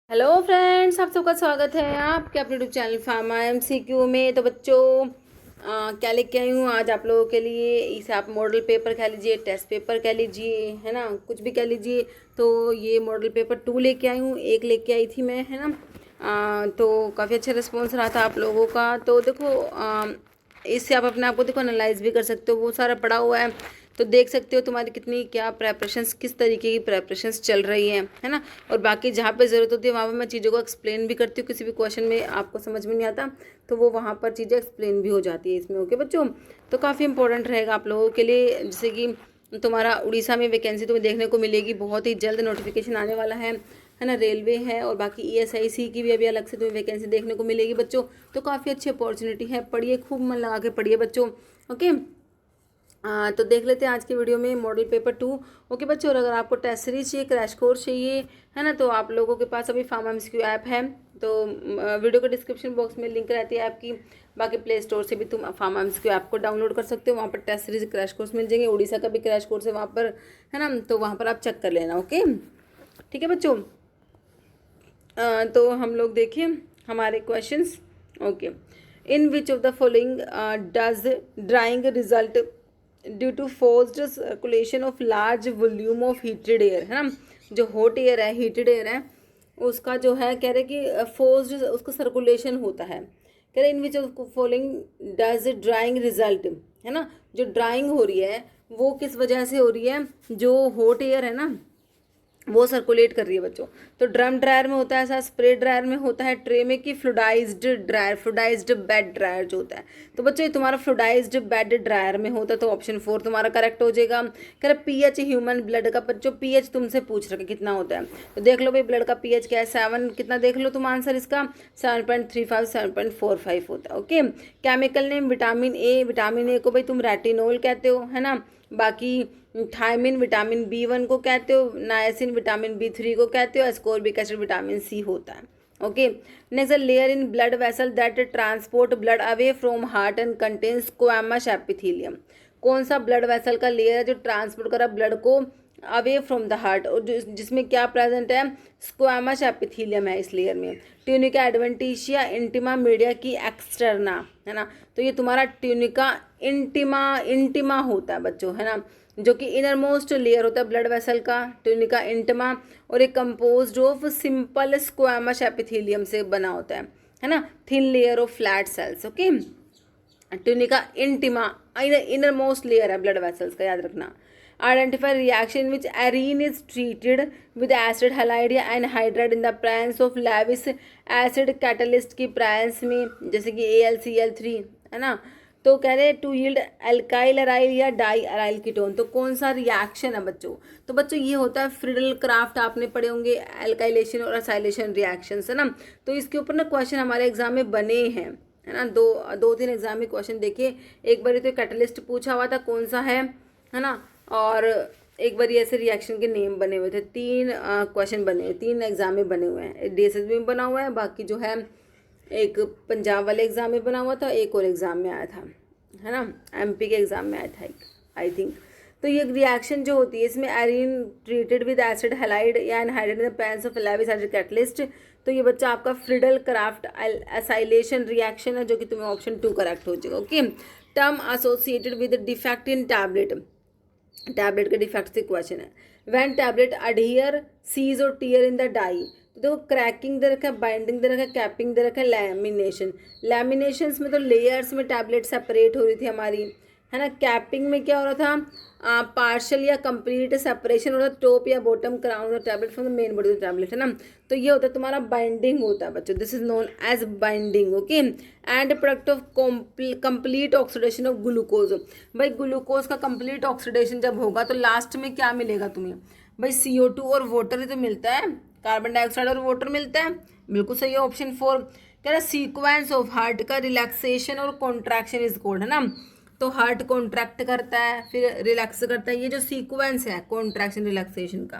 Hello friends, आप सबका स्वागत है आपके अपने यूट्यूब चैनल फार्मा एमसीक्यू में। तो बच्चों क्या लेके आई हूँ आज आप लोगों के लिए। इसे आप मॉडल पेपर कह लीजिए, टेस्ट पेपर कह लीजिए, है ना, कुछ भी कह लीजिए। तो ये मॉडल पेपर 2 लेके आई हूँ, एक लेके आई थी मैं, है ना। तो काफ़ी अच्छा रिस्पॉन्स रहा था आप लोगों का। तो देखो इससे आप अपने आप को देखो एनालाइज भी कर सकते हो, वो सारा पड़ा हुआ है। तो देख सकते हो तुम्हारी कितनी क्या प्रेपरेशंस, किस तरीके की प्रेपरेशंस चल रही हैं, है ना। और बाकी जहाँ पे ज़रूरत होती है वहाँ पे मैं चीज़ों को एक्सप्लेन भी करती हूँ। किसी भी क्वेश्चन में आपको समझ में नहीं आता तो वो वहाँ पर चीज़ें एक्सप्लेन भी हो जाती है इसमें। ओके बच्चों, तो काफ़ी इंपॉर्टेंट रहेगा आप लोगों के लिए। जैसे कि तुम्हारा उड़ीसा में वैकेंसी तुम्हें देखने को मिलेगी, बहुत ही जल्द नोटिफिकेशन आने वाला है ना। रेलवे है और बाकी ईएसआईसी की भी अभी अलग से तुम्हें वैकेंसी देखने को मिलेगी बच्चों। तो काफ़ी अच्छी अपॉर्चुनिटी है, पढ़िए, खूब मन लगा के पढ़िए बच्चों। ओके, तो देख लेते हैं आज की वीडियो में मॉडल पेपर 2। ओके बच्चों, और अगर आपको टेस्ट सीरीज चाहिए, क्रैश कोर्स चाहिए, है ना, तो आप लोगों के पास अभी फार्मा एमसीक्यू ऐप है। तो वीडियो के डिस्क्रिप्शन बॉक्स में लिंक रहती है ऐप की। बाकी प्ले स्टोर से भी तुम फार्मा एमसीक्यू ऐप को डाउनलोड कर सकते हो। वहाँ पर टेस्ट सीरीज क्रैश कोर्स मिल जाएंगे, उड़ीसा का भी क्रैश कोर्स है वहाँ पर, है ना। तो वहाँ पर आप चेक कर लेना। ओके ठीक है बच्चों। तो हम लोग देखिए हमारे questions. Okay, in which of the following does drawing result due to forced circulation of large volume of heated air, है ना। जो हॉट एयर है, हीटेड एयर है, उसका जो है कह रहे कि फोर्स्ड उसका सर्कुलेशन होता है। कह रहे in which of following does drawing result, है ना। जो ड्राइंग हो रही है वो किस वजह से हो रही है, जो हॉट एयर है ना वो सर्कुलेट कर रही है बच्चों। तो ड्रम ड्रायर में होता है ऐसा, स्प्रे ड्रायर में होता है, ट्रे में की fluidised dryer, fluidised bed dryer जो होता है। तो बच्चों ये तुम्हारा फ्लूडाइज्ड बेड ड्रायर में होता है, तो ऑप्शन 4 तुम्हारा करेक्ट हो जाएगा। कह रहे पीएच ह्यूमन ब्लड का, बच्चों पीएच तुमसे पूछ रखे कितना होता है। तो देख लो भाई ब्लड का पीएच क्या है, 7 कितना देख लो तुम आंसर इसका, 7.35 7.45 होता है। Okay, chemical name vitamin A, vitamin A को भाई तुम रेटिनोल कहते हो, है ना। बाकी थायमिन विटामिन B1 को कहते हो, नायसिन विटामिन B3 को कहते हो, एस्कोर्बिक एसिड विटामिन C होता है। Okay, next layer in blood vessel that transport blood away from heart and contains squamous epithelium. कौन सा ब्लड वेसल का लेयर है जो ट्रांसपोर्ट कर रहा है ब्लड को अवे फ्रॉम द हार्ट, और जिसमें क्या प्रेजेंट है, स्क्वैमस एपिथेलियम है इस लेयर में। ट्यूनिका एडवेंटिशिया इंटिमा मीडिया की एक्सटर्ना, है ना। तो ये तुम्हारा ट्यूनिका इंटिमा इंटिमा होता है बच्चों, है ना, जो कि इनर मोस्ट लेयर होता है ब्लड वेसल का, ट्यूनिका इंटिमा। और एक composed of simple squamous epithelium से बना होता है ना, thin layer of flat cells. Okay, tunica intima inner most layer है ब्लड वेसल्स का, याद रखना। Identify reaction which arene is treated with acid halide या anhydride in the presence of Lewis acid catalyst की प्रेजेंस में, जैसे कि AlCl3, है ना। तो कह रहे टू यील्ड एल्काइल अराइल या डाई अराइल कीटोन। तो कौन सा रिएक्शन है बच्चों, तो बच्चों ये होता है फ्रिडल क्राफ्ट, आपने पढ़े होंगे, एल्काइलेशन और असाइलेशन रिएक्शंस, है ना। तो इसके ऊपर ना क्वेश्चन हमारे एग्जाम में बने हैं, है ना। दो तीन एग्जाम में क्वेश्चन देखे। एक बार तो कैटलिस्ट पूछा हुआ था कौन सा है ना। और एक बार ऐसे रिएक्शन के नेम बने हुए थे। 3 क्वेश्चन बने हुए, 3 एग्जाम में बने हुए हैं। DSSB में बना हुआ है, बाकी जो है एक पंजाब वाले एग्जाम में बना हुआ था, एक और एग्जाम में आया था, है ना, MP के एग्जाम में आया था एक, आई थिंक। तो ये रिएक्शन जो होती है इसमें arene treated with acid halide या anhydrate in the presence of Lewis acid catalyst. तो ये बच्चा आपका फ्रिडल क्राफ्ट एसाइलेशन रिएक्शन है, जो कि तुम्हें ऑप्शन 2 करेक्ट हो जाएगा। Okay, term associated with defect in tablet, tablet के डिफेक्ट से क्वेश्चन है। व्हेन टैबलेट अडहियर सीज और टीयर इन द डाई। तो देखो क्रैकिंग दे रखा है, बाइंडिंग दे रखा है, कैपिंग दे रखा है, लैमिनेशन। लैमिनेशंस में तो लेयर्स में टैबलेट सेपरेट हो रही थी हमारी, है ना। कैपिंग में क्या हो रहा था, पार्शल या कंप्लीट सेपरेशन हो रहा था, टॉप या bottom crown of tablet from the main body of tablet, है ना। तो ये होता है तुम्हारा बाइंडिंग होता है बच्चों, this is known as binding. Okay, and product of complete oxidation of glucose. भाई ग्लूकोज का कंप्लीट ऑक्सीडेशन जब होगा तो लास्ट में क्या मिलेगा तुम्हें, भाई CO2 और वाटर ही तो मिलता है, कार्बन डाइऑक्साइड और वाटर मिलता है। बिल्कुल सही है, ऑप्शन 4 कह रहा सीक्वेंस ऑफ हार्ट का रिलैक्सेशन और कॉन्ट्रैक्शन इज कोल्ड, है ना। तो हार्ट कॉन्ट्रैक्ट करता है फिर रिलैक्स करता है, ये जो सीक्वेंस है कॉन्ट्रैक्शन रिलैक्सेशन का।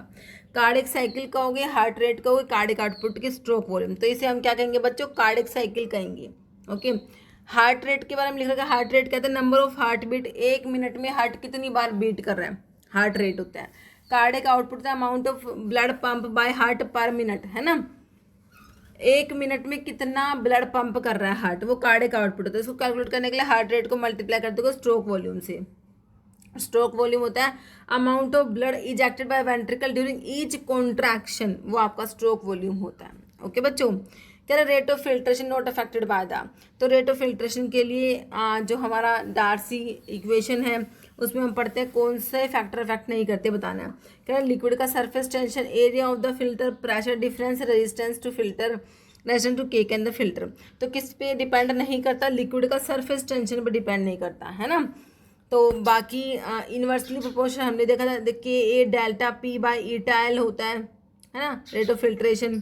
कार्डिक साइकिल कहोगे, हार्ट रेट कहोगे, कार्डिक आउटपुट की स्ट्रोक वॉल्यूम, तो इसे हम क्या कहेंगे बच्चों, कार्डिक साइकिल कहेंगे। ओके, हार्ट रेट के बारे में लिख रखा है, हार्ट रेट कहते हैं number of heart beat, 1 minute में हार्ट कितनी बार बीट कर रहा है, हार्ट रेट होता है। Cardiac output the amount of blood pump by heart पर मिनट, है ना। 1 मिनट में कितना ब्लड पंप कर रहा है हार्ट, वो कार्डियक आउटपुट होता है। इसको कैलकुलेट करने के लिए हार्ट रेट को मल्टीप्लाई कर दो स्ट्रोक वॉल्यूम से। स्ट्रोक वॉल्यूम होता है amount of blood ejected by ventricle during each contraction, वो आपका स्ट्रोक वॉल्यूम होता है। ओके बच्चों, कह रहे rate of filtration not affected by the, तो रेट ऑफ फिल्ट्रेशन के लिए जो हमारा डार्सी इक्वेशन है उसमें हम पढ़ते हैं कौन से फैक्टर अफेक्ट नहीं करते, बताना है। कह रहे लिक्विड का surface tension, area of the filter, pressure difference, resistance to filter, resistance to cake and the filter. तो किस पे डिपेंड नहीं करता, लिक्विड का सरफेस टेंशन पे डिपेंड नहीं करता है ना। तो बाकी इन्वर्सली प्रोपोर्शनल हमने देखा था, K A delta P by eta L होता है ना, रेट ऑफ फिल्ट्रेशन।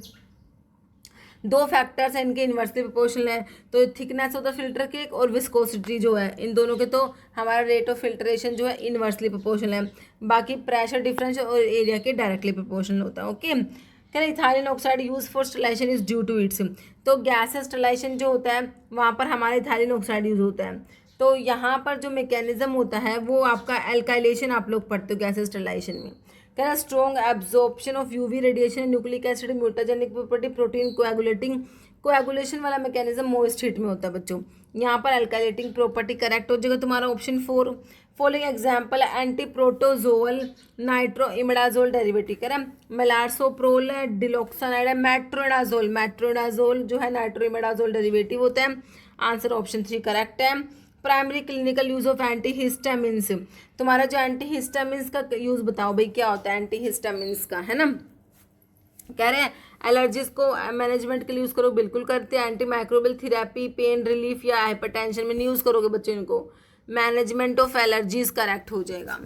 दो फैक्टर्स हैं इनके इन्वर्सली प्रोपोर्शनल है, तो thickness of the filter cake और विस्कोसिटी जो है, इन दोनों के तो हमारा रेट ऑफ फिल्ट्रेशन जो है इन्वर्सली प्रोपोर्शनल है। बाकी प्रेशर डिफरेंस और एरिया के डायरेक्टली प्रोपोर्शनल होता है। ओके, क्या ethylene oxide use for sterilisation is due to its, तो गैस स्टेलाइजेशन जो होता है वहाँ पर हमारा इथाइलिन ऑक्साइड यूज होता है। तो यहाँ पर जो मैकेनिज्म होता है वो आपका एल्काइलेशन आप लोग पढ़ते हो गैस स्टेलाइजेशन में। कह रहा strong absorption of UV radiation, nucleic acid, mutagenic property, protein coagulating, coagulation वाला मैकेनिज्म मोइस्ट हीट में होता है बच्चों। यहाँ पर अल्काइलेटिंग प्रॉपर्टी करेक्ट हो जाएगा तुम्हारा option 4। Following example anti protozoal nitro imidazole derivative, कह रहा मेलार्सोप्रोल है, डिलॉक्सानाइड है, मेट्रोइडाजोल, मेट्रोइडाजोल जो है नाइट्रो इमिडाजोल डेरिवेटिव होता है। आंसर ऑप्शन 3 करेक्ट है। Primary clinical use of antihistamines, तुम्हारा जो एंटीहिस्टामिन्स का यूज बताओ भाई क्या होता है एंटीहिस्टामिन्स का, है ना। कह रहे हैं एलर्जीज को मैनेजमेंट के लिए यूज करो, बिल्कुल करते हैं। Anti microbial therapy, pain relief या हाइपरटेंशन में नहीं यूज करोगे बच्चों इनको। मैनेजमेंट ऑफ एलर्जीज करेक्ट हो जाएगा।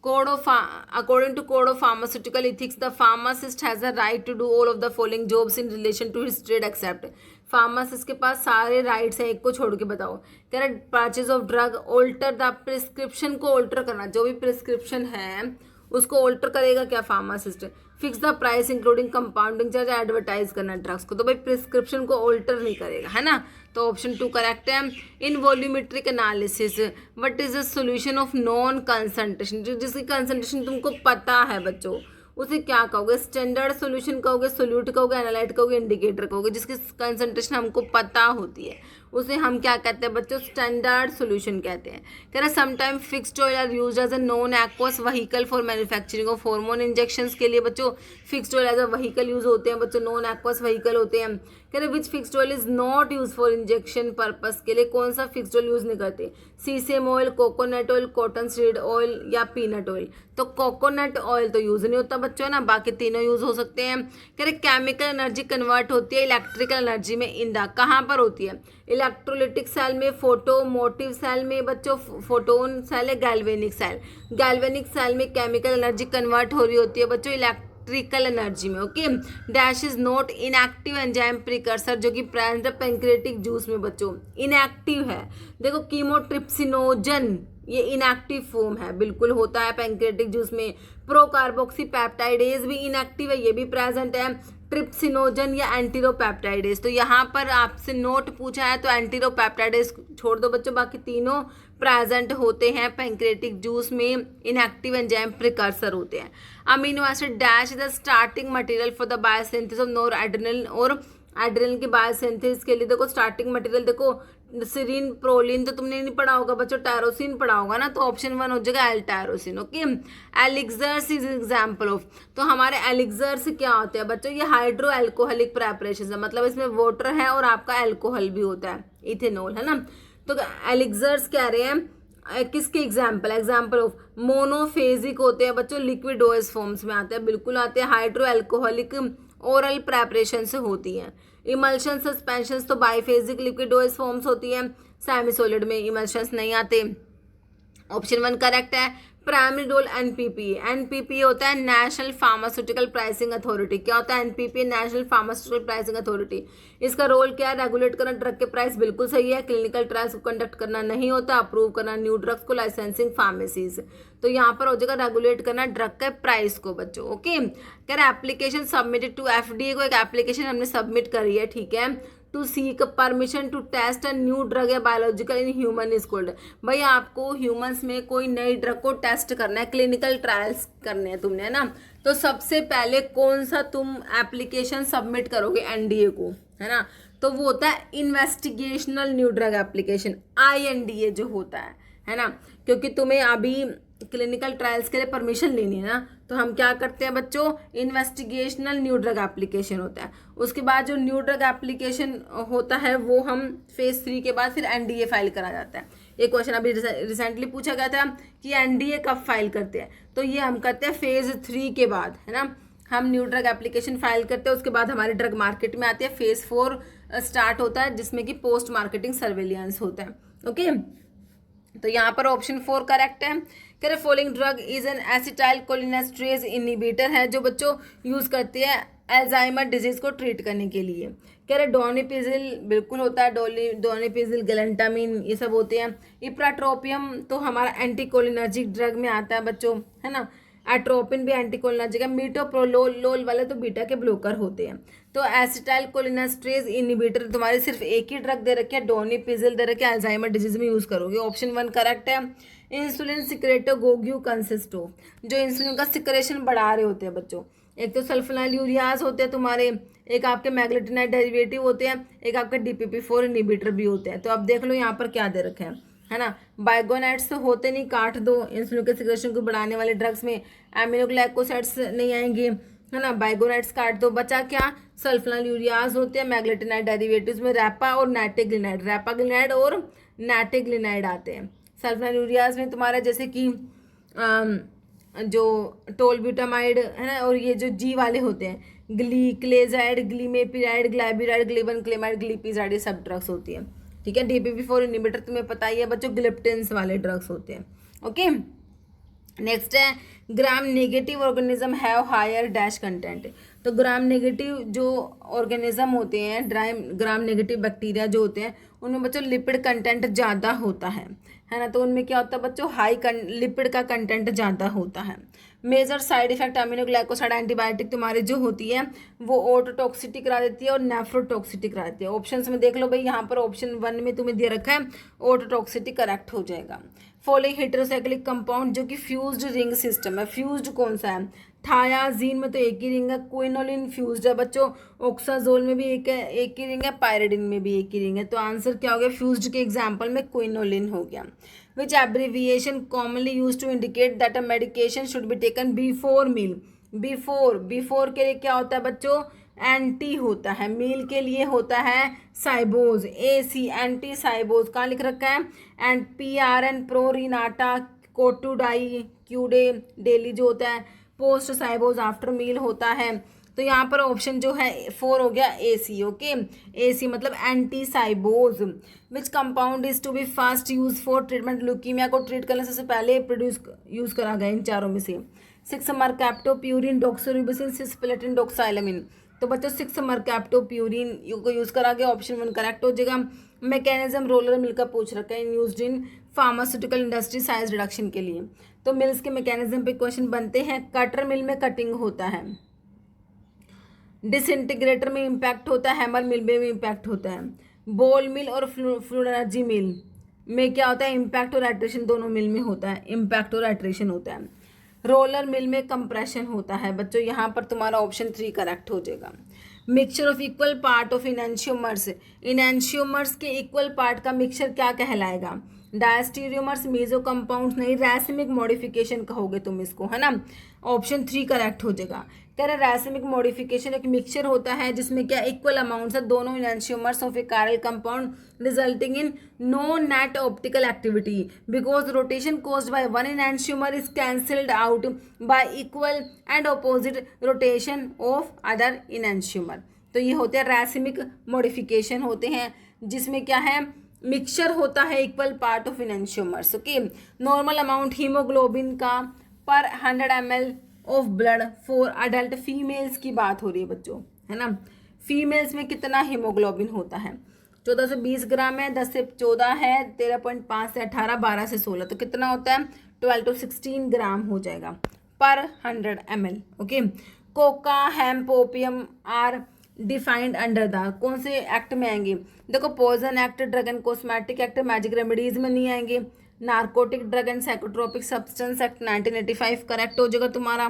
Code of according to Code of Pharmaceutical Ethics, the pharmacist has a right to do all of the following jobs in relation to his trade except, pharmacist के पास सारे rights हैं, एक को छोड़ के बताओ। कह रहा purchase of drug, alter the prescription को ऑल्टर करना, जो भी प्रिस्क्रिप्शन है उसको ऑल्टर करेगा क्या pharmacist. Fix the price including compounding charge, advertise करना ड्रग्स को, तो भाई प्रिस्क्रिप्शन को ऑल्टर नहीं करेगा, है ना। तो ऑप्शन 2 करेक्ट है। In volumetric analysis what is the solution of known concentration, जिसकी कंसंट्रेशन तुमको पता है बच्चों उसे क्या कहोगे, स्टैंडर्ड सॉल्यूशन कहोगे, सोल्यूट कहोगे, एनालाइट कहोगे, इंडिकेटर कहोगे। जिसकी कंसंट्रेशन हमको पता होती है उसे हम क्या कहते हैं बच्चों, स्टैंडर्ड सॉल्यूशन कहते हैं। कह रहा sometime fixed oil are used as a non aqueous vehicle for manufacturing of hormone injections के लिए बच्चों fixed oil as a vehicle use होते हैं बच्चों, नॉन एक्वस व्हीकल होते हैं। कह रहे which fixed oil is not use for injection purpose के लिए कौन सा फिक्स्ड ऑयल यूज नहीं करते, sesame oil, coconut oil, cotton seed oil या पीनट ऑयल। तो कोकोनट ऑयल तो यूज नहीं होता बच्चों ना, बाकी तीनों यूज हो सकते हैं। कह रहे केमिकल एनर्जी कन्वर्ट होती है इलेक्ट्रिकल एनर्जी में इन द, कहाँ पर होती है, इलेक्ट्रोलिटिक सेल में, फोटो मोटिव सेल में बच्चों, फोटोन सेल है, गैल्वेनिक सेल, गैल्वेनिक सेल में केमिकल एनर्जी कन्वर्ट हो रही होती है बच्चों इलेक्ट्रिकल एनर्जी में। Okay, dash is not inactive enzyme precursor, जो कि प्रेजेंट पैंक्रियाटिक जूस में बच्चों इनएक्टिव है। देखो कीमोट्रिप्सिनोजन ये इनएक्टिव फॉर्म है, बिल्कुल होता है पैंक्रियाटिक जूस में। प्रोकार्बोक्सी पेप्टाइडेज भी इनएक्टिव है, ये भी प्रेजेंट है। ट्रिप्सिनोजन या एंटीरोपेप्टाइडेज, तो यहाँ पर आपसे नोट पूछा है तो एंटीरोपेप्टाइडेज छोड़ दो बच्चों, बाकी तीनों प्रेजेंट होते हैं पैंक्रियाटिक जूस में, इनएक्टिव एंजाइम प्रिकर्सर होते हैं। Amino acid dash the starting material for the biosynthesis of NOR adrenal, और एड्रेनल के बायोसिंथेसिस के लिए देखो स्टार्टिंग मटेरियल देखो सीरीन प्रोलिन तो तुमने नहीं पढ़ा होगा बच्चों, टायरोसिन पढ़ा होगा ना, तो ऑप्शन 1 हो जाएगा L tyrosine. Okay, elixirs is example of, तो हमारे एलिक्सर्स क्या होते हैं बच्चों, ये हाइड्रो एल्कोहलिक प्रेपरेशन है, मतलब इसमें वाटर है और आपका एल्कोहल भी होता है, इथेनॉल, है ना। तो एलिक्सर्स कह रहे हैं किसके एग्जाम्पल, एग्जाम्पल ऑफ मोनोफेजिक होते हैं बच्चों, लिक्विड ओएस फॉर्म्स में आते हैं, बिल्कुल आते हैं। हाइड्रो एल्कोहलिक ओरल प्रेपरेशन से होती हैं। इमल्शन सस्पेंशन तो बाइफेजिक लिक्विड ओएस फॉर्म्स होती है, सेमी सॉलिड में इमल्शंस नहीं आते। ऑप्शन 1 करेक्ट है। प्राइमरी रोल एनपीपीए, एनपीपीए होता है नेशनल फार्मास्यूटिकल प्राइसिंग अथॉरिटी। क्या होता है NPPA, national pharmaceutical pricing authority. इसका रोल क्या है, रेगुलेट करना ड्रग के प्राइस, बिल्कुल सही है। क्लिनिकल ट्रायल्स को कंडक्ट करना नहीं होता, अप्रूव करना न्यू ड्रग्स को, लाइसेंसिंग फार्मेसीज, तो यहाँ पर हो जाएगा रेगुलेट करना ड्रग के प्राइस को बच्चों। ओके, कह रहे एप्लीकेशन सबमिटेड टू एफडीए, को एक एप्लीकेशन हमने सबमिट करी है, ठीक है, to seek permission to test a new drug या biological in human is called. भाई आपको ह्यूमंस में कोई नई ड्रग को टेस्ट करना है, क्लिनिकल ट्रायल्स करने हैं तुमने, है ना, तो सबसे पहले कौन सा तुम एप्लीकेशन सबमिट करोगे एनडीए को, है ना, तो वो होता है investigational new drug application, INDA जो होता है ना, क्योंकि तुम्हें अभी क्लिनिकल ट्रायल्स के लिए परमिशन लेनी है ना, तो हम क्या करते हैं बच्चों, इन्वेस्टिगेशनल न्यू ड्रग एप्लीकेशन होता है। उसके बाद जो न्यू ड्रग एप्लीकेशन होता है वो हम फेज 3 के बाद फिर NDA फाइल करा जाता है। एक क्वेश्चन अभी रिसेंटली पूछा गया था कि NDA कब फाइल करते हैं, तो ये हम करते हैं फेज 3 के बाद, है ना, हम न्यू ड्रग एप्लीकेशन फाइल करते हैं, उसके बाद हमारी ड्रग मार्केट में आती है, फेज 4 स्टार्ट होता है जिसमें कि पोस्ट मार्केटिंग सर्वेलियंस होता है। ओके, तो यहाँ पर ऑप्शन 4 करेक्ट है। कह रहे following drug is an acetyl cholinesterase inhibitor है, जो बच्चों यूज करते हैं अल्जाइमर डिजीज को ट्रीट करने के लिए। कह रहे डोनिपिजिल बिल्कुल होता है, डोनिपिजिल, गैलेंटामिन, ये सब होते हैं। इप्राट्रोपियम तो हमारा एंटीकोलिनर्जिक ड्रग में आता है बच्चों, है ना। एट्रोपिन भी एंटीकोलिनर्जिक है। मीटोप्रोलोल वाले तो बीटा के ब्लोकर होते हैं। तो एसिटाइल कोलिनेस्ट्रेज इनहिबिटर तुम्हारे सिर्फ एक ही ड्रग दे रखे है, डोनिपिजिल दे रखे है, अल्जाइमर डिजीज में यूज करोगे। ऑप्शन 1 करेक्ट है। इंसुलिन सिक्रेटोगोग्यू कंसिस्ट ऑफ, जो इंसुलिन का सिक्रेशन बढ़ा रहे होते हैं बच्चों, एक तो सल्फोनाइल यूरियाज होते हैं तुम्हारे, एक आपके मैग्लेटिनाइड डेरिवेटिव होते हैं, एक आपके DPP4 इनहिबिटर भी होते हैं। तो अब देख लो यहाँ पर क्या दे रखे हैं, है ना। बाइगोनाइड्स तो होते नहीं, काट दो, इंसुलिन के सिक्रेशन को बढ़ाने वाले ड्रग्स में एमिनोग्लाइकोसाइड्स नहीं आएंगे, है ना, बाइगोनाइड्स काट दो, बचा क्या, सल्फोनाइल यूरियाज होते हैं, मैग्लेटिनाइड डेरिवेटिव्स में रैपा और नाइट्रोग्लिनाइड, रैपाग्लिनाइड और नाइट्रोग्लिनाइड आते हैं। सल्फोनाइल यूरियाज में तुम्हारा जैसे कि जो टोलब्यूटामाइड, है ना, और ये जो G वाले होते हैं, ग्लीक्लेजाइड, ग्लीमेपिराइड, ग्लाइबिराइड, ग्लीबनक्लेमाइड, ग्लीपिजाइड, ये सब ड्रग्स होती है। ठीक है, DPP4 इनहिबिटर तुम्हें पता ही है बच्चों, ग्लिप्टिन्स वाले ड्रग्स होते हैं। ओके, नेक्स्ट है gram negative organism have higher dash content. तो ग्राम नेगेटिव जो ऑर्गेनिज्म होते हैं, ग्राम नेगेटिव बैक्टीरिया जो होते हैं, उनमें बच्चों लिपिड कंटेंट ज़्यादा होता है ना। तो उनमें क्या होता है बच्चों, हाई लिपिड का कंटेंट ज़्यादा होता है। Major side effect aminoglycoside antibiotic तुम्हारी जो होती है वो ओटोटॉक्सिटी करा देती है और नेफ्रोटॉक्सिटी करा देती है। ऑप्शंस में देख लो भाई, यहाँ पर ऑप्शन 1 में तुम्हें दे रखा है ओटोटॉक्सिटी, करेक्ट हो जाएगा। फॉलोइंग हेटेरोसाइक्लिक कंपाउंड जो कि फ्यूज्ड रिंग सिस्टम है, फ्यूज्ड कौन सा है, थायाजीन में तो एक ही रिंग है, क्विनोलिन फ्यूज्ड है बच्चों, ऑक्साजोल में भी एक ही रिंग है, पायरिडिन में भी एक ही रिंग है। तो आंसर क्या हो गया, फ्यूज्ड के एग्जाम्पल में क्विनोलिन हो गया। Which abbreviation commonly use to indicate that a medication should be taken before meal. Before के लिए क्या होता है बच्चों, एंटी होता है, मील के लिए होता है साइबोज, AC एंटी साइबोज, कहाँ लिख रखा है, एंड PRN प्रोरिनाटा कोटुडाई क्यूडे डेली जो होता है, पोस्ट साइबोज आफ्टर मील होता है। तो यहाँ पर ऑप्शन जो है 4 हो गया AC। ओके, AC मतलब ante cibos. Which compound is to be first use for treatment leukemia, को ट्रीट करने से पहले प्रोड्यूस यूज करा गया इन चारों में से। 6 मरकैप्टोप्यूरिन, डॉक्सोरिबोसिन, सिस्प्लेटिन, डॉक्साइलामिन। तो बच्चों 6 मरकैप्टोप्यूरिन को यूज करा गया, ऑप्शन 1 करेक्ट हो जाएगा। मैकेनिज्म रोलर मिल का पूछ रखा है, used in pharmaceutical industry size reduction के लिए। तो मिल्स के मैकेनिज्म पे क्वेश्चन बनते हैं। कटर मिल में कटिंग होता है, डिसइंटीग्रेटर में इम्पैक्ट होता है, हैमर मिल में भी इम्पैक्ट होता है। बॉल मिल और फ्लूइड एनर्जी मिल में क्या होता है, इम्पैक्ट और एट्रेशन दोनों मिल में होता है, इम्पैक्ट और एट्रेशन होता है। रोलर मिल में कंप्रेशन होता है बच्चों, यहाँ पर तुम्हारा ऑप्शन 3 करेक्ट हो जाएगा। Mixture of equal part of enantiomers, enantiomers के इक्वल पार्ट का मिक्सचर क्या कहलाएगा, डायस्टीरियोमर्स, मेजो कंपाउंड्स नहीं, रैसिमिक मॉडिफिकेशन कहोगे तुम इसको, है ना। ऑप्शन 3 करेक्ट हो जाएगा। कह रहे रैसिमिक मॉडिफिकेशन एक मिक्सचर होता है जिसमें क्या इक्वल अमाउंट्स है दोनों enantiomers of a chiral compound, resulting in no net optical activity because rotation caused by one enantiomer is cancelled out by equal and opposite rotation of other enantiomer. तो ये होते हैं रैसिमिक मॉडिफिकेशन होते हैं, जिसमें क्या है मिक्सचर होता है equal part of enantiomers. Okay, normal amount haemoglobin का per 100 ml of blood for adult females की बात हो रही है बच्चों, है ना। फीमेल्स में कितना हीमोग्लोबिन होता है, 14 से 20 ग्राम है, 10 से 14 है, 13.5 से 18, 12 से 16, तो कितना होता है 12 to 16 ग्राम हो जाएगा पर 100 ml। Okay, coca, hemp, opium are defined under the, कौन से एक्ट में आएंगे, देखो poison act, drug and cosmetic act, magic remedies में नहीं आएंगे, narcotic drug and psychotropic substance act 1985 correct हो जाएगा तुम्हारा।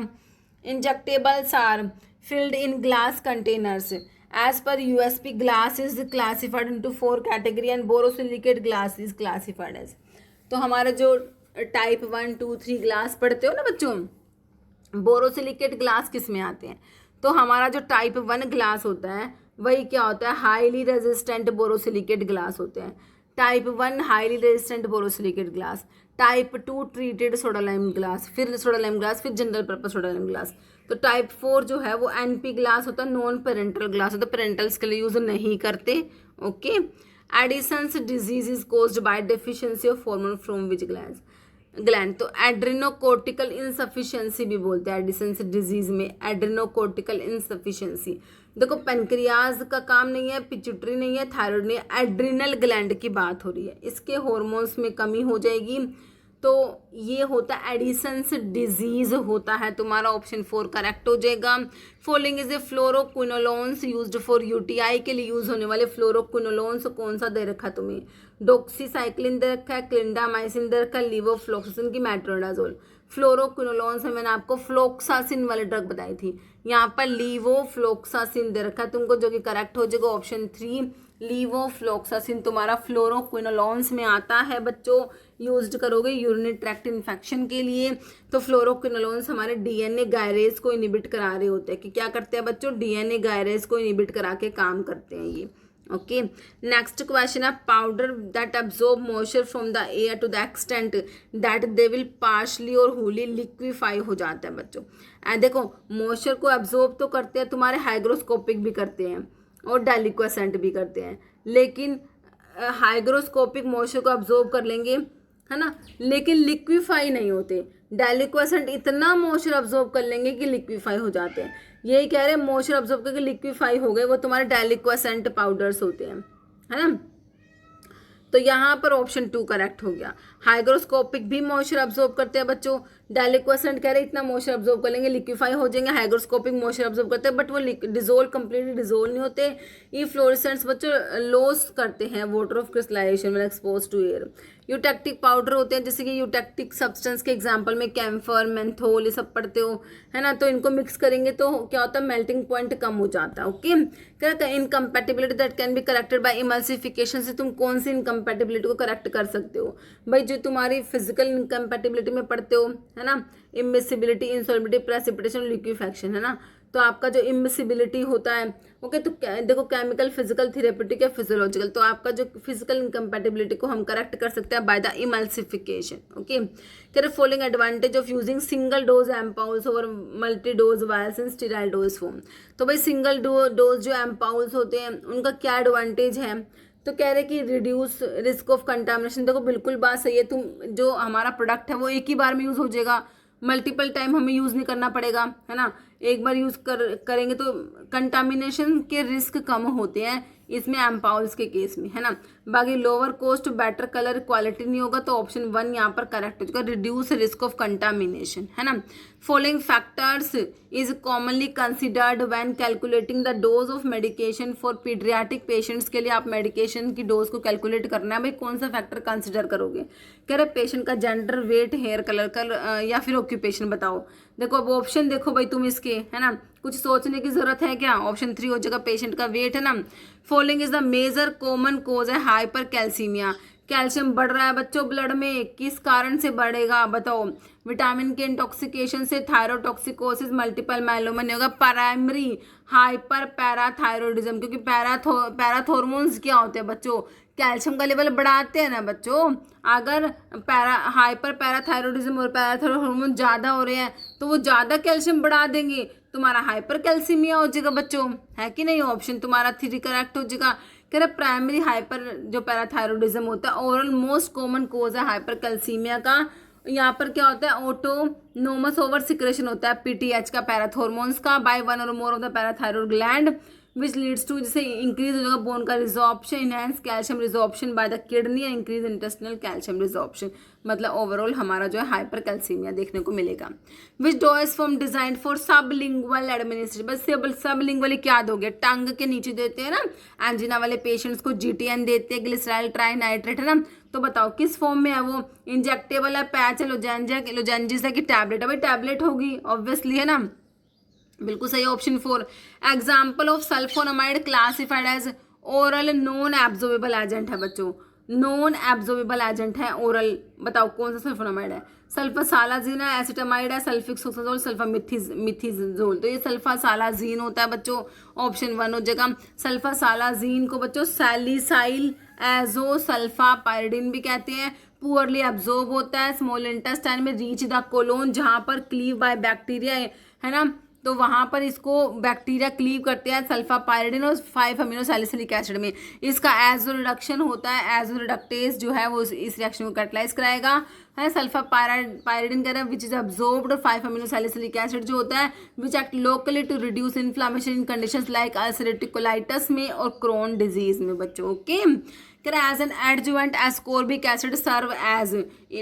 Injectables are filled in glass containers. As per USP, glass is classified into 4 category and borosilicate glass is classified as. तो हमारा जो type 1, 2, 3 glass पढ़ते हो ना बच्चों, बोरोसिलिकेट ग्लास किस में आते हैं? तो हमारा जो टाइप 1 ग्लास होता है वही क्या होता है? हाईली रेजिस्टेंट बोरोसिलिकेट ग्लास होते हैं. Type 1 highly resistant borosilicate glass. Type 2 treated soda lime glass, फिर सोडा लाइम ग्लास, फिर general purpose soda lime glass. तो टाइप 4 जो है वो एनपी ग्लास होता है, नॉन पेरेंटल ग्लास होता है, पेरेंटल्स के लिए यूज नहीं करते. Okay. Edison's disease is caused by deficiency of hormone from which gland. तो एड्रेनोकोर्टिकल इनसफिशिएंसी भी बोलते हैं एडिसन्स डिजीज में, एड्रेनोकोर्टिकल इनसफिशिएंसी. देखो पेनक्रियाज का काम नहीं है, पिट्यूटरी नहीं है, थायराइड नहीं है, एड्रिनल ग्लैंड की बात हो रही है. इसके हॉर्मोन्स में कमी हो जाएगी तो ये होता है एडिसन्स डिजीज होता है. तुम्हारा ऑप्शन 4 करेक्ट हो जाएगा. Following is a fluoroquinolones used for UTI के लिए यूज होने वाले फ्लोरोक्विनोलोन्स कौन सा दे रखा तुम्हें? डॉक्सीसाइक्लिन दे रखा है, क्लिंडामाइसिन दे रखा है, लीवोफ्लॉक्सासिन की मेट्रोडाजोल. फ्लोरोक्विनोलोन्स है, मैंने आपको फ्लोक्सासिन वाली ड्रग बताई थी, यहाँ पर लीवोफ्लॉक्सासिन दे रखा है तुमको, जो कि करेक्ट हो जाएगा ऑप्शन 3. लीवोफ्लॉक्सासिन तुम्हारा फ्लोरोक्विनोलोन्स में आता है बच्चों. यूज्ड करोगे यूरिनरी ट्रैक्ट इन्फेक्शन के लिए. तो फ्लोरोक्विनोलोन्स हमारे डीएनए गायरेज को इनिबिट करा रहे होते हैं. कि क्या करते हैं बच्चों? डीएनए गायरेज को इनिबिट करा के काम करते हैं ये. ओके. नेक्स्ट क्वेश्चन है powder that absorb moisture from the air to the extent that they will partially और होली लिक्विफाई हो जाता है बच्चों. देखो मॉइस्चर को अब्जॉर्ब तो करते हैं, तुम्हारे हाइग्रोस्कोपिक भी करते हैं और डेलिक्वेसेंट भी करते हैं, लेकिन हाइग्रोस्कोपिक मॉइस्चर को अब्जॉर्ब कर लेंगे है ना, लेकिन लिक्विफाई नहीं होते. डेलिक्वेसेंट इतना मॉइस्चर अब्जॉर्ब कर लेंगे कि लिक्विफाई हो जाते हैं. यही कह रहे हैं मॉइस्चर अब्जॉर्ब करके लिक्विफाई हो गए, वो तुम्हारे डेलिक्वेसेंट पाउडर्स होते हैं, है ना. तो यहाँ पर ऑप्शन 2 करेक्ट हो गया. हाइग्रोस्कोपिक भी मॉइस्चर अब्जॉर्ब करते हैं बच्चों. डेलिक्वेसेंट कह रहे हैं इतना मॉइस्चर अब्जॉर्ब कर लेंगे लिक्विफाई हो जाएंगे. हाइग्रोस्कोपिक मॉइस्चर अब्जॉर्ब करते हैं बट वो डिजोल्व कंप्लीटली डिजोल्व नहीं होते. ये फ्लोरेसेंट्स बच्चों लॉस करते हैं water of crystallisation when expose to air. Eutectic powder होते हैं, जैसे कि यूटेक्टिक सब्सटेंस के एग्जांपल में कैम्फर, मेंथोल, ये सब पढ़ते हो है ना. तो इनको मिक्स करेंगे तो क्या होता है? मेल्टिंग पॉइंट कम हो जाता है. ओके. क्या incompatibility that can be corrected bye emulsification. से तुम कौन सी इनकम्पैटिबिलिटी को करेक्ट कर सकते हो भाई? जो तुम्हारी फिजिकल इनकम्पैटिबिलिटी में पढ़ते हो है ना, इमिसिबिलिटी, इंसॉल्युबिलिटी, प्रेसिपिटेशन, लिक्विफेक्शन, है ना. तो आपका जो इमिसिबिलिटी होता है ओके, तो देखो केमिकल, फिजिकल, थेरेपेटिक या फिजियोलॉजिकल. तो आपका जो फिजिकल इनकम्पैटिबिलिटी को हम करेक्ट कर सकते हैं बाय द इमल्सिफिकेशन. ओके. कह following advantage of using single dose ampoules और multi dose vials in sterile dose form. तो भाई सिंगल डोज जो एम्पाउल्स होते हैं उनका क्या एडवांटेज है? तो कह रहे कि रिड्यूस रिस्क ऑफ कंटामिनेशन. देखो बिल्कुल बात सही है. तुम जो हमारा प्रोडक्ट है वो एक ही बार में यूज़ हो जाएगा, मल्टीपल टाइम हमें यूज़ नहीं करना पड़ेगा, है ना. एक बार यूज़ करेंगे तो कंटामिनेशन के रिस्क कम होते हैं इसमें एम्पाउल्स के केस में, है ना. बाकी lower cost, better colour quality नहीं होगा. तो ऑप्शन 1 यहाँ पर करेक्ट हो जाएगा, रिड्यूस रिस्क ऑफ कंटामिनेशन, है ना. Following factors is commonly considered when calculating the dose of medication for paediatric patients. के लिए आप मेडिकेशन की डोज को कैलकुलेट करना है भाई, कौन सा फैक्टर कंसिडर करोगे? कह रहे पेशेंट का जेंडर, वेट, हेयर कलर या फिर ऑक्यूपेशन बताओ. देखो अब ऑप्शन देखो भाई तुम इसके, है ना, कुछ सोचने की जरूरत है क्या? ऑप्शन 3 हो जाएगा पेशेंट का वेट, है ना. Following is the major common cause है हाइपर कैल्सीमिया. कैल्शियम बढ़ रहा है बच्चों ब्लड में, किस कारण से बढ़ेगा बताओ? विटामिन के इंटॉक्सिकेशन से, थायरोटॉक्सिकोसिस, मल्टीपल माइलोमा नहीं होगा, प्राइमरी हाइपर पैराथायरॉयडिज्म. क्योंकि पैराथॉर्मोन्स क्या होते हैं बच्चों? कैल्शियम का लेवल बढ़ाते हैं ना बच्चों. अगर हाइपर पैराथायरॉयडिज्म और पैराथायरॉयड हार्मोन ज़्यादा हो रहे हैं तो वो ज़्यादा कैल्शियम बढ़ा देंगे, तुम्हारा हाइपर कैल्सीमिया हो जाएगा बच्चों, है कि नहीं. ऑप्शन तुम्हारा 3 करेक्ट हो जाएगा. कह रहे प्राइमरी हाइपर जो पैराथायरॉयडिज्म होता है ओवरऑल मोस्ट कॉमन कोज है हाइपर कैल्सीमिया का. यहाँ पर क्या होता है? ऑटोनोमस ओवर सिक्रेशन होता है पीटीएच का, पैराथॉर्मोन्स का, बाय वन और more of the parathyroid gland which leads to, जिससे इंक्रीज हो जाएगा बोन का resorption, enhance calcium resorption by the kidney, increase intestinal calcium resorption. मतलब ओवरऑल हमारा जो है हाइपर कैल्सीमिया देखने को मिलेगा. Which dose form design for sublingual administration. बस सबलिंगुअली क्या दोगे? टंग के नीचे देते हैं ना, एंजिना वाले पेशेंट्स को जीटीएन देते हैं, ग्लिसराइल ट्राइनाइट्रेट, है ना. तो बताओ किस फॉर्म में है वो? इंजेक्टेबल है, पैच है, लोजेंजिस है कि टैबलेट है? भाई टैबलेट होगी ऑब्वियसली, है ना. बिल्कुल सही, option 4। Example of sulphonamide classified as oral non absorbable agent है बच्चों, नॉन एब्जॉर्बेबल एजेंट है ओरल। बताओ कौन सा सल्फोनामाइड है? सल्फासालाजीन है, एसिटामाइड है, सल्फिक्सोक्साजोल, सल्फामिथिजोल। तो ये सल्फासालाजीन होता है बच्चों, ऑप्शन 1 हो जाएगा। सल्फासालाजीन को बच्चों सैलिसाइल एजो सल्फापायरिडिन भी कहते हैं। पुअरली एब्जॉर्ब होता है स्मॉल इंटेस्टाइन में, रीच द कोलोन, जहां पर क्लीव बाय बैक्टीरिया है ना, तो वहां पर इसको बैक्टीरिया क्लीव करते हैं सल्फापायरिडिन और 5 अमीनो सैलिसिलिक एसिड में। इसका एजो रिडक्शन होता है, एजो रिडक्टेज जो है वो इस रिएक्शन को कैटलाइज कराएगा, है। सल्फापायरिडिन कह रहे हैं विच इज अब्जॉर्ब्ड, और 5 अमीनो सैलिसिलिक एसिड जो होता है which act locally to reduce inflammation in conditions like ulcerative colitis में और क्रोन डिजीज में बच्चों। Okay, as an adjuvant ascorbic acid serve as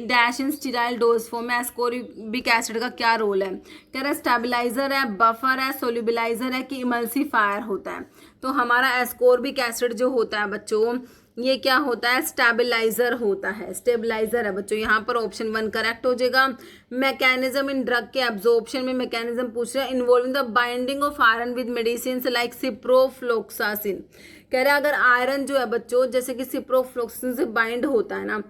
dash in sterile dose form में। Ascorbic acid का क्या रोल है? कह रहा स्टेबलाइजर है, बफर है, सोल्यूबिलाइजर है कि इमल्सिफायर होता है? तो हमारा एस्कोर्बिक एसिड जो होता है बच्चों ये क्या होता है? स्टेबलाइजर होता है, स्टेबलाइजर है बच्चों। यहाँ पर ऑप्शन 1 करेक्ट हो जाएगा। मैकेनिज्म इन ड्रग के एब्जॉर्प्शन में मैकेनिज्म पूछ रहा है, involving the binding of iron with medicine like ciprofloxacin. कह रहा है अगर आयरन जो है बच्चों जैसे कि सिप्रोफ्लोक्सासिन से बाइंड होता है ना,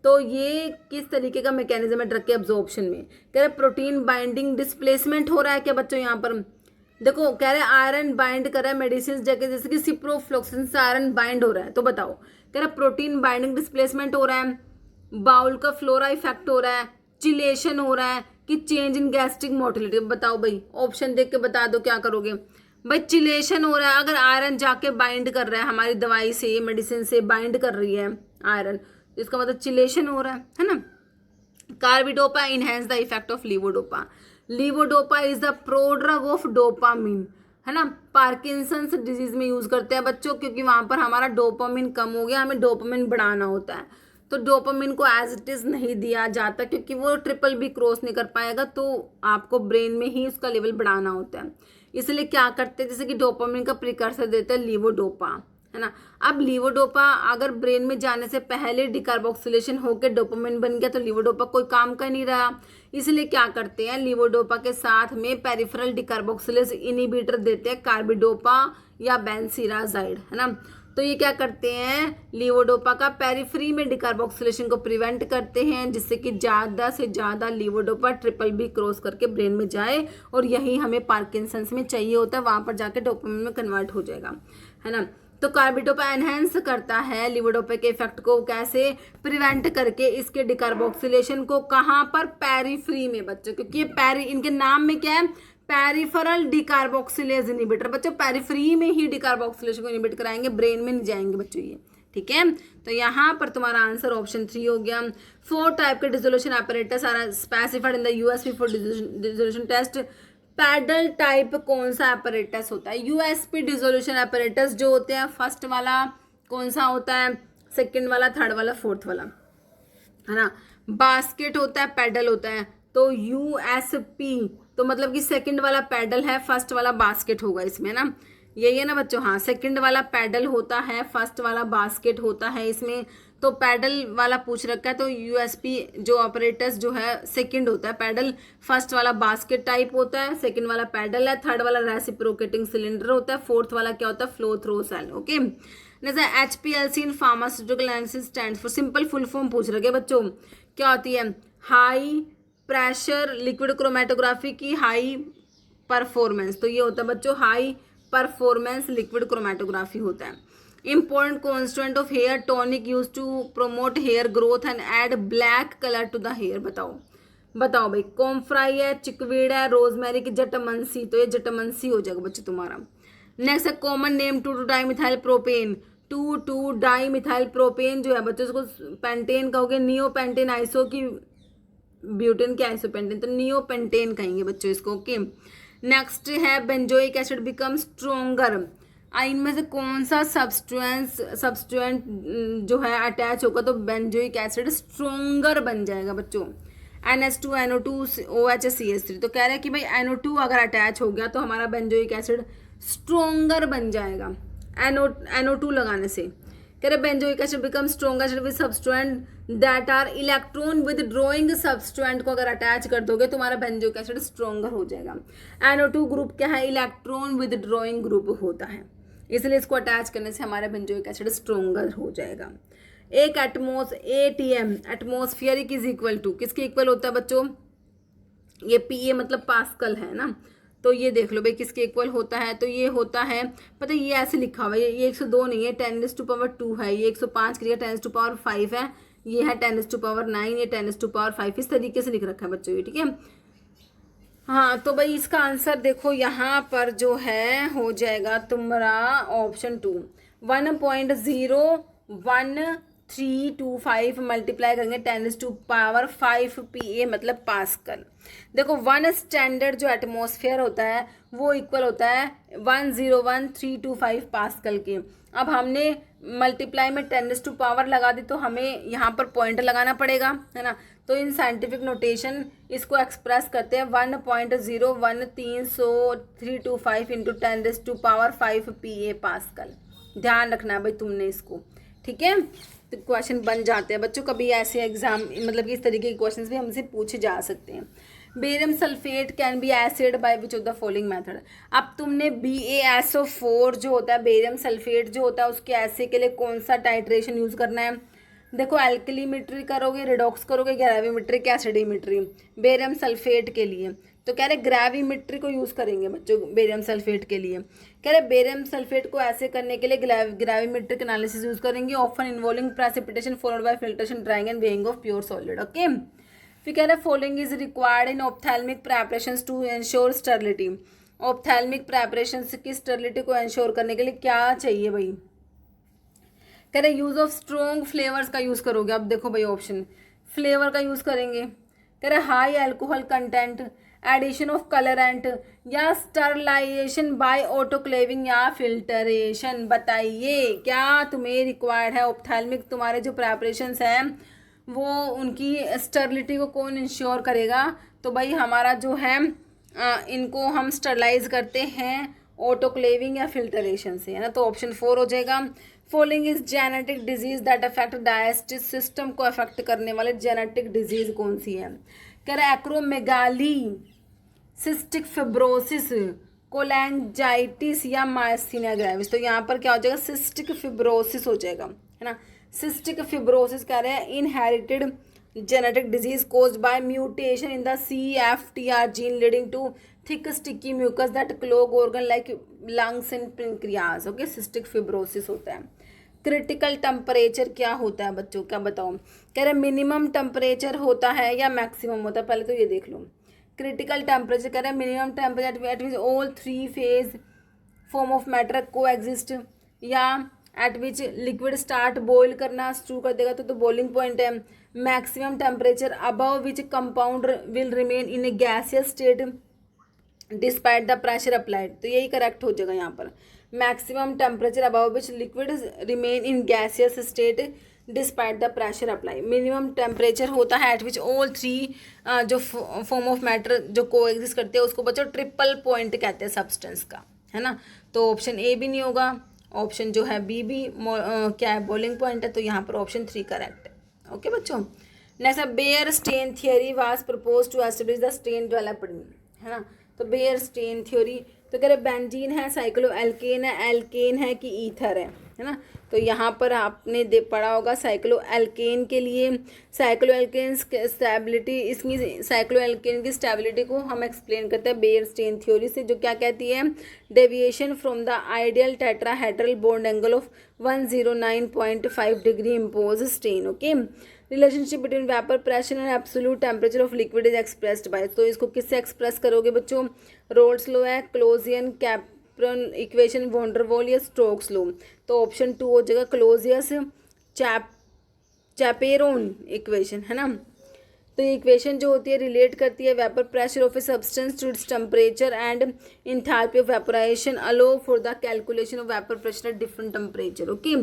तो ये किस तरीके का मैकेनिज्म है ड्रग के एब्जॉर्प्शन में? कह रहे प्रोटीन बाइंडिंग डिस्प्लेसमेंट हो रहा है क्या बच्चों? यहाँ पर देखो कह रहे आयरन बाइंड कर रहा है मेडिसिन जैसे कि सिप्रोफ्लोक्सिन से आयरन बाइंड हो रहा है, तो बताओ कह रहा प्रोटीन बाइंडिंग डिस्प्लेसमेंट हो रहा है, बाउल का फ्लोरा इफेक्ट हो रहा है, चिलेशन हो रहा है कि चेंज इन गैस्ट्रिक मोटिलिटी? बताओ भाई, ऑप्शन देख के बता दो क्या करोगे भाई। चिलेशन हो रहा है, अगर आयरन जाके बाइंड कर रहा है हमारी दवाई से, मेडिसिन से बाइंड कर रही है आयरन, तो इसका मतलब चिलेशन हो रहा है ना। Carbidopa enhance the effect of levodopa. Levodopa is the prodrug of dopamine, है ना। पार्किंसंस डिजीज में यूज करते हैं बच्चों, क्योंकि वहां पर हमारा डोपामिन कम हो गया, हमें डोपामिन बढ़ाना होता है। तो डोपामिन को एज इट इज नहीं दिया जाता क्योंकि वो ट्रिपल बी क्रॉस नहीं कर पाएगा, तो आपको ब्रेन में ही उसका लेवल बढ़ाना होता है। इसलिए क्या करते हैं, जैसे कि डोपामिन का प्रिकर्सर देते हैं लीवोडोपा, है ना। अब लीवोडोपा अगर ब्रेन में जाने से पहले डिकार्बोक्सिलेशन होकर डोपामिन बन गया तो लीवोडोपा कोई काम का नहीं रहा। इसलिए क्या करते हैं, लीवोडोपा के साथ में पेरिफेरल डिकार्बोक्सिलेज इनिबिटर देते हैं, कार्बिडोपा या बेंसीराजाइड, है ना। तो ये क्या करते हैं, लीवोडोपा का पेरिफेरी में डिकार्बोक्सिलेशन को प्रिवेंट करते हैं, जिससे कि ज़्यादा से ज़्यादा लीवोडोपा ट्रिपल बी क्रॉस करके ब्रेन में जाए, और यही हमें पार्किंसंस में चाहिए होता है, वहाँ पर जाके डोपामिन में कन्वर्ट हो जाएगा, है ना। तो कार्बिडोपा एनहेंस करता है लीवोडोपा के इफेक्ट को, कैसे? प्रिवेंट करके इसके डिकार्बोक्सिलेशन को। कहाँ पर? पेरिफेरी में बच्चों, क्योंकि ये इनके नाम में क्या है, पेरिफेरल डिकार्बोक्सिलेज इनिबिटर। बच्चों पेरिफेरी में ही डिकार्बोक्सिलेशन को इनिबिट कराएंगे, ब्रेन में नहीं जाएंगे बच्चों ये, ठीक है। तो यहाँ पर तुम्हारा आंसर ऑप्शन 3 हो गया। 4 टाइप के dissolution apparatus are specified in the USP for dissolution test. Paddle type कौन सा apparatus होता है? यूएसपी डिसोल्यूशन apparatus जो होते हैं, फर्स्ट वाला कौन सा होता है, सेकंड वाला, थर्ड वाला, फोर्थ वाला, है ना। बास्केट होता है, पैडल होता है, तो यूएसपी तो मतलब कि सेकंड वाला पैडल है, फर्स्ट वाला बास्केट होगा इसमें ना, यही है ना बच्चों। हाँ, सेकंड वाला पैडल होता है, फर्स्ट वाला बास्केट होता है इसमें। तो पैडल वाला पूछ रखा है, तो यूएसपी जो ऑपरेटर्स जो है सेकंड होता है पैडल, फर्स्ट वाला बास्केट टाइप होता है, सेकंड वाला पैडल है, थर्ड वाला रेसिप्रोकेटिंग सिलेंडर होता है, फोर्थ वाला क्या होता है, फ्लो थ्रो सेल। ओके, जैसे HPLC in pharmaceutical analysis stand for, simple full form पूछ रखे बच्चों, क्या होती है? हाई प्रेशर लिक्विड क्रोमेटोग्राफी की हाई परफॉर्मेंस, तो ये होता है बच्चों हाई परफॉर्मेंस लिक्विड क्रोमेटोग्राफी होता है। Important constituent of hair tonic use to promote hair growth and add black colour to the hair. बताओ भाई, कॉम्फ्राई है, चिकवीड है, रोजमेरी की जटमनसी, तो ये जटमनसी हो जाएगा बच्चों तुम्हारा। नेक्स्ट है कॉमन नेम 2,2-डाईमिथाइल प्रोपेन। 2,2-डाईमिथाइल प्रोपेन जो है बच्चों उसको पेंटेन कहोगे, नियोपेंटेन आइसो की ब्यूटेन के आइसोपेंटेन, तो नियोपेंटेन कहेंगे बच्चों इसको। ओके, नेक्स्ट है बेंजोइक एसिड बिकम स्ट्रोंगर। इनमें से कौन सा सब्सटेंट जो है अटैच होगा तो बेंजोइक एसिड स्ट्रोंगर बन जाएगा बच्चों। NH2 NO2 OH CH3, तो कह रहे हैं कि भाई NO2 अगर अटैच हो गया तो हमारा बेंजोइक एसिड स्ट्रोंगर बन जाएगा NO2 लगाने से। कह रहे benzoic acid become stronger acid with substituent that are electron withdrawing substituent को अगर अटैच कर दोगे तुम्हारा बेंजोइक एसिड स्ट्रॉन्गर हो जाएगा। NO2 ग्रुप क्या है, इलेक्ट्रॉन विद ड्रॉइंग ग्रुप होता है, इसलिए इसको अटैच करने से हमारा बेंजोइक एसिड स्ट्रॉन्गर हो जाएगा। एक ATM atmospheric is equal to किसके इक्वल होता है बच्चों, ये PA मतलब पास्कल है ना, तो ये देख लो भाई किसके इक्वल होता है, तो ये होता है, पता है ये ऐसे लिखा हुआ है, ये 102 नहीं है, 10⁻2 है, ये 105 की 10⁻5 है, ये है 10⁻9, ये 10⁻5, इस तरीके से लिख रखा है बच्चों ये, ठीक है। हाँ तो भाई इसका आंसर देखो यहाँ पर जो है हो जाएगा तुम्हारा ऑप्शन 2, 1.01325 मल्टीप्लाई करेंगे 10⁻5 PA मतलब पास्कल। देखो 1 स्टैंडर्ड जो एटमॉस्फेयर होता है वो इक्वल होता है 101,325 पास्कल के। अब हमने मल्टीप्लाई में 10⁻लगा दी तो हमें यहाँ पर पॉइंट लगाना पड़ेगा, है ना, तो इन साइंटिफिक नोटेशन इसको एक्सप्रेस करते हैं 1.01325 इंटू 10⁻5 PA पास्कल। ध्यान रखना है भाई तुमने इसको, ठीक है, तो क्वेश्चन बन जाते हैं बच्चों, कभी ऐसे एग्जाम मतलब कि इस तरीके के क्वेश्चंस भी हमसे पूछे जा सकते हैं। Barium sulphate can be acid by which of the following method. अब तुमने BaSO4 जो होता है, बेरियम सल्फेट जो होता है, उसके एसिड के लिए कौन सा टाइट्रेशन यूज़ करना है। देखो एल्कलीमेट्री करोगे, रिडॉक्स करोगे, ग्रेविमेट्रिक एसिडीमेट्री। बेरियम सल्फेट के लिए तो कह रहे ग्रेविमेट्री को यूज़ करेंगे बच्चों बेरियम सल्फेट के लिए। कह रहे बेरियम सल्फेट को ऐसे करने के लिए ग्रेविमेट्रिक एनालिसिस यूज़ करेंगे, often involving precipitation followed by filtration, drying and weighing of pure solid. Okay, फिर कह रहे following is required in ophthalmic preparations to ensure sterility. Ophthalmic preparations की स्टर्लिटी को एंश्योर करने के लिए क्या चाहिए भाई, कह रहे यूज़ ऑफ स्ट्रॉन्ग फ्लेवर्स का यूज़ करोगे। अब देखो भाई ऑप्शन फ्लेवर का यूज़ करेंगे, कह रहे high alcohol content, addition of colorant, या स्टरलाइजेशन बाय ऑटोक्लेविंग या फिल्टरेशन। बताइए क्या तुम्हें रिक्वायर्ड है ऑप्थेल्मिक, तुम्हारे जो प्रेपरेशंस हैं वो उनकी स्टर्लिटी को कौन इंश्योर करेगा, तो भाई हमारा जो है इनको हम स्टरलाइज करते हैं ऑटोक्लेविंग या फिल्टरेशन से, है ना, तो ऑप्शन 4 हो जाएगा। Following is genetic disease that affect digestive system को अफेक्ट करने वाले जेनेटिक डिजीज कौन सी है। कह रहा है एक्रोमेगाली, सिस्टिक फिब्रोसिस, कोलैंजाइटिस या मायस्थीनिया ग्रेविस। तो यहाँ पर क्या हो जाएगा, सिस्टिक फिब्रोसिस हो जाएगा, है ना। सिस्टिक फिब्रोसिस कह रहे हैं inherited genetic disease caused by mutation in the CFTR gene leading to thick sticky mucus that clog organ like lungs and pancreas. Okay, cystic fibrosis होता है। क्रिटिकल टेम्परेचर क्या होता है बच्चों, क्या बताओ। कह रहे मिनिमम टेम्परेचर होता है या मैक्सिमम होता है, पहले तो ये देख लो। क्रिटिकल टेम्परेचर कह रहे हैं minimum temperature at which all 3 phase form of matter को एग्जिस्ट, या at which liquid start boil करना शुरू कर देगा तो बॉइलिंग पॉइंट है। Maximum temperature above which compound will remain in a gaseous state despite the pressure applied, तो यही करेक्ट हो जाएगा यहाँ पर। Maximum temperature above which liquid remain in gaseous state despite the pressure apply. Minimum temperature होता है eight which all 3 जो form of matter जो को एग्जिस्ट करते हैं उसको बच्चों ट्रिपल पॉइंट कहते हैं सब्सटेंस का, है ना। तो ऑप्शन A भी नहीं होगा, ऑप्शन जो है B भी क्या है बॉइलिंग पॉइंट है, तो यहाँ पर ऑप्शन 3 करेक्ट है। ओके बच्चों, next Baeyer strain theory was propose to establish the strain developed, है ना। तो बेयर स्टेन थ्योरी तो कह रहे बेंजीन है, साइक्लो एल्केन है, एल्केन है कि ईथर है ना। तो यहाँ पर आपने पढ़ा होगा साइक्लो एल्केन के लिए, साइक्लो एल्केन स्टेबिलिटी, इसकी साइक्लो एल्केन की स्टेबिलिटी को हम एक्सप्लेन करते हैं बेयर स्टेन थ्योरी से, जो क्या कहती है, deviation from the ideal tetrahedral bond angle of 109.5 degree impose strain. Okay, relationship between vapour pressure and absolute temperature of liquid is expressed by, तो इसको किससे एक्सप्रेस करोगे बच्चों, रोल्स लॉ है, क्लोजियन कैप्रन इक्वेशन, वॉन्डरवॉल या Stokes law. तो option 2 हो जाएगा क्लोजियस चैपेरोन इक्वेशन, है ना। तो ये इक्वेशन जो होती है रिलेट करती है vapour pressure of a substance to its temperature and enthalpy of vaporization allow for the calculation of vapour pressure at different temperature. Okay,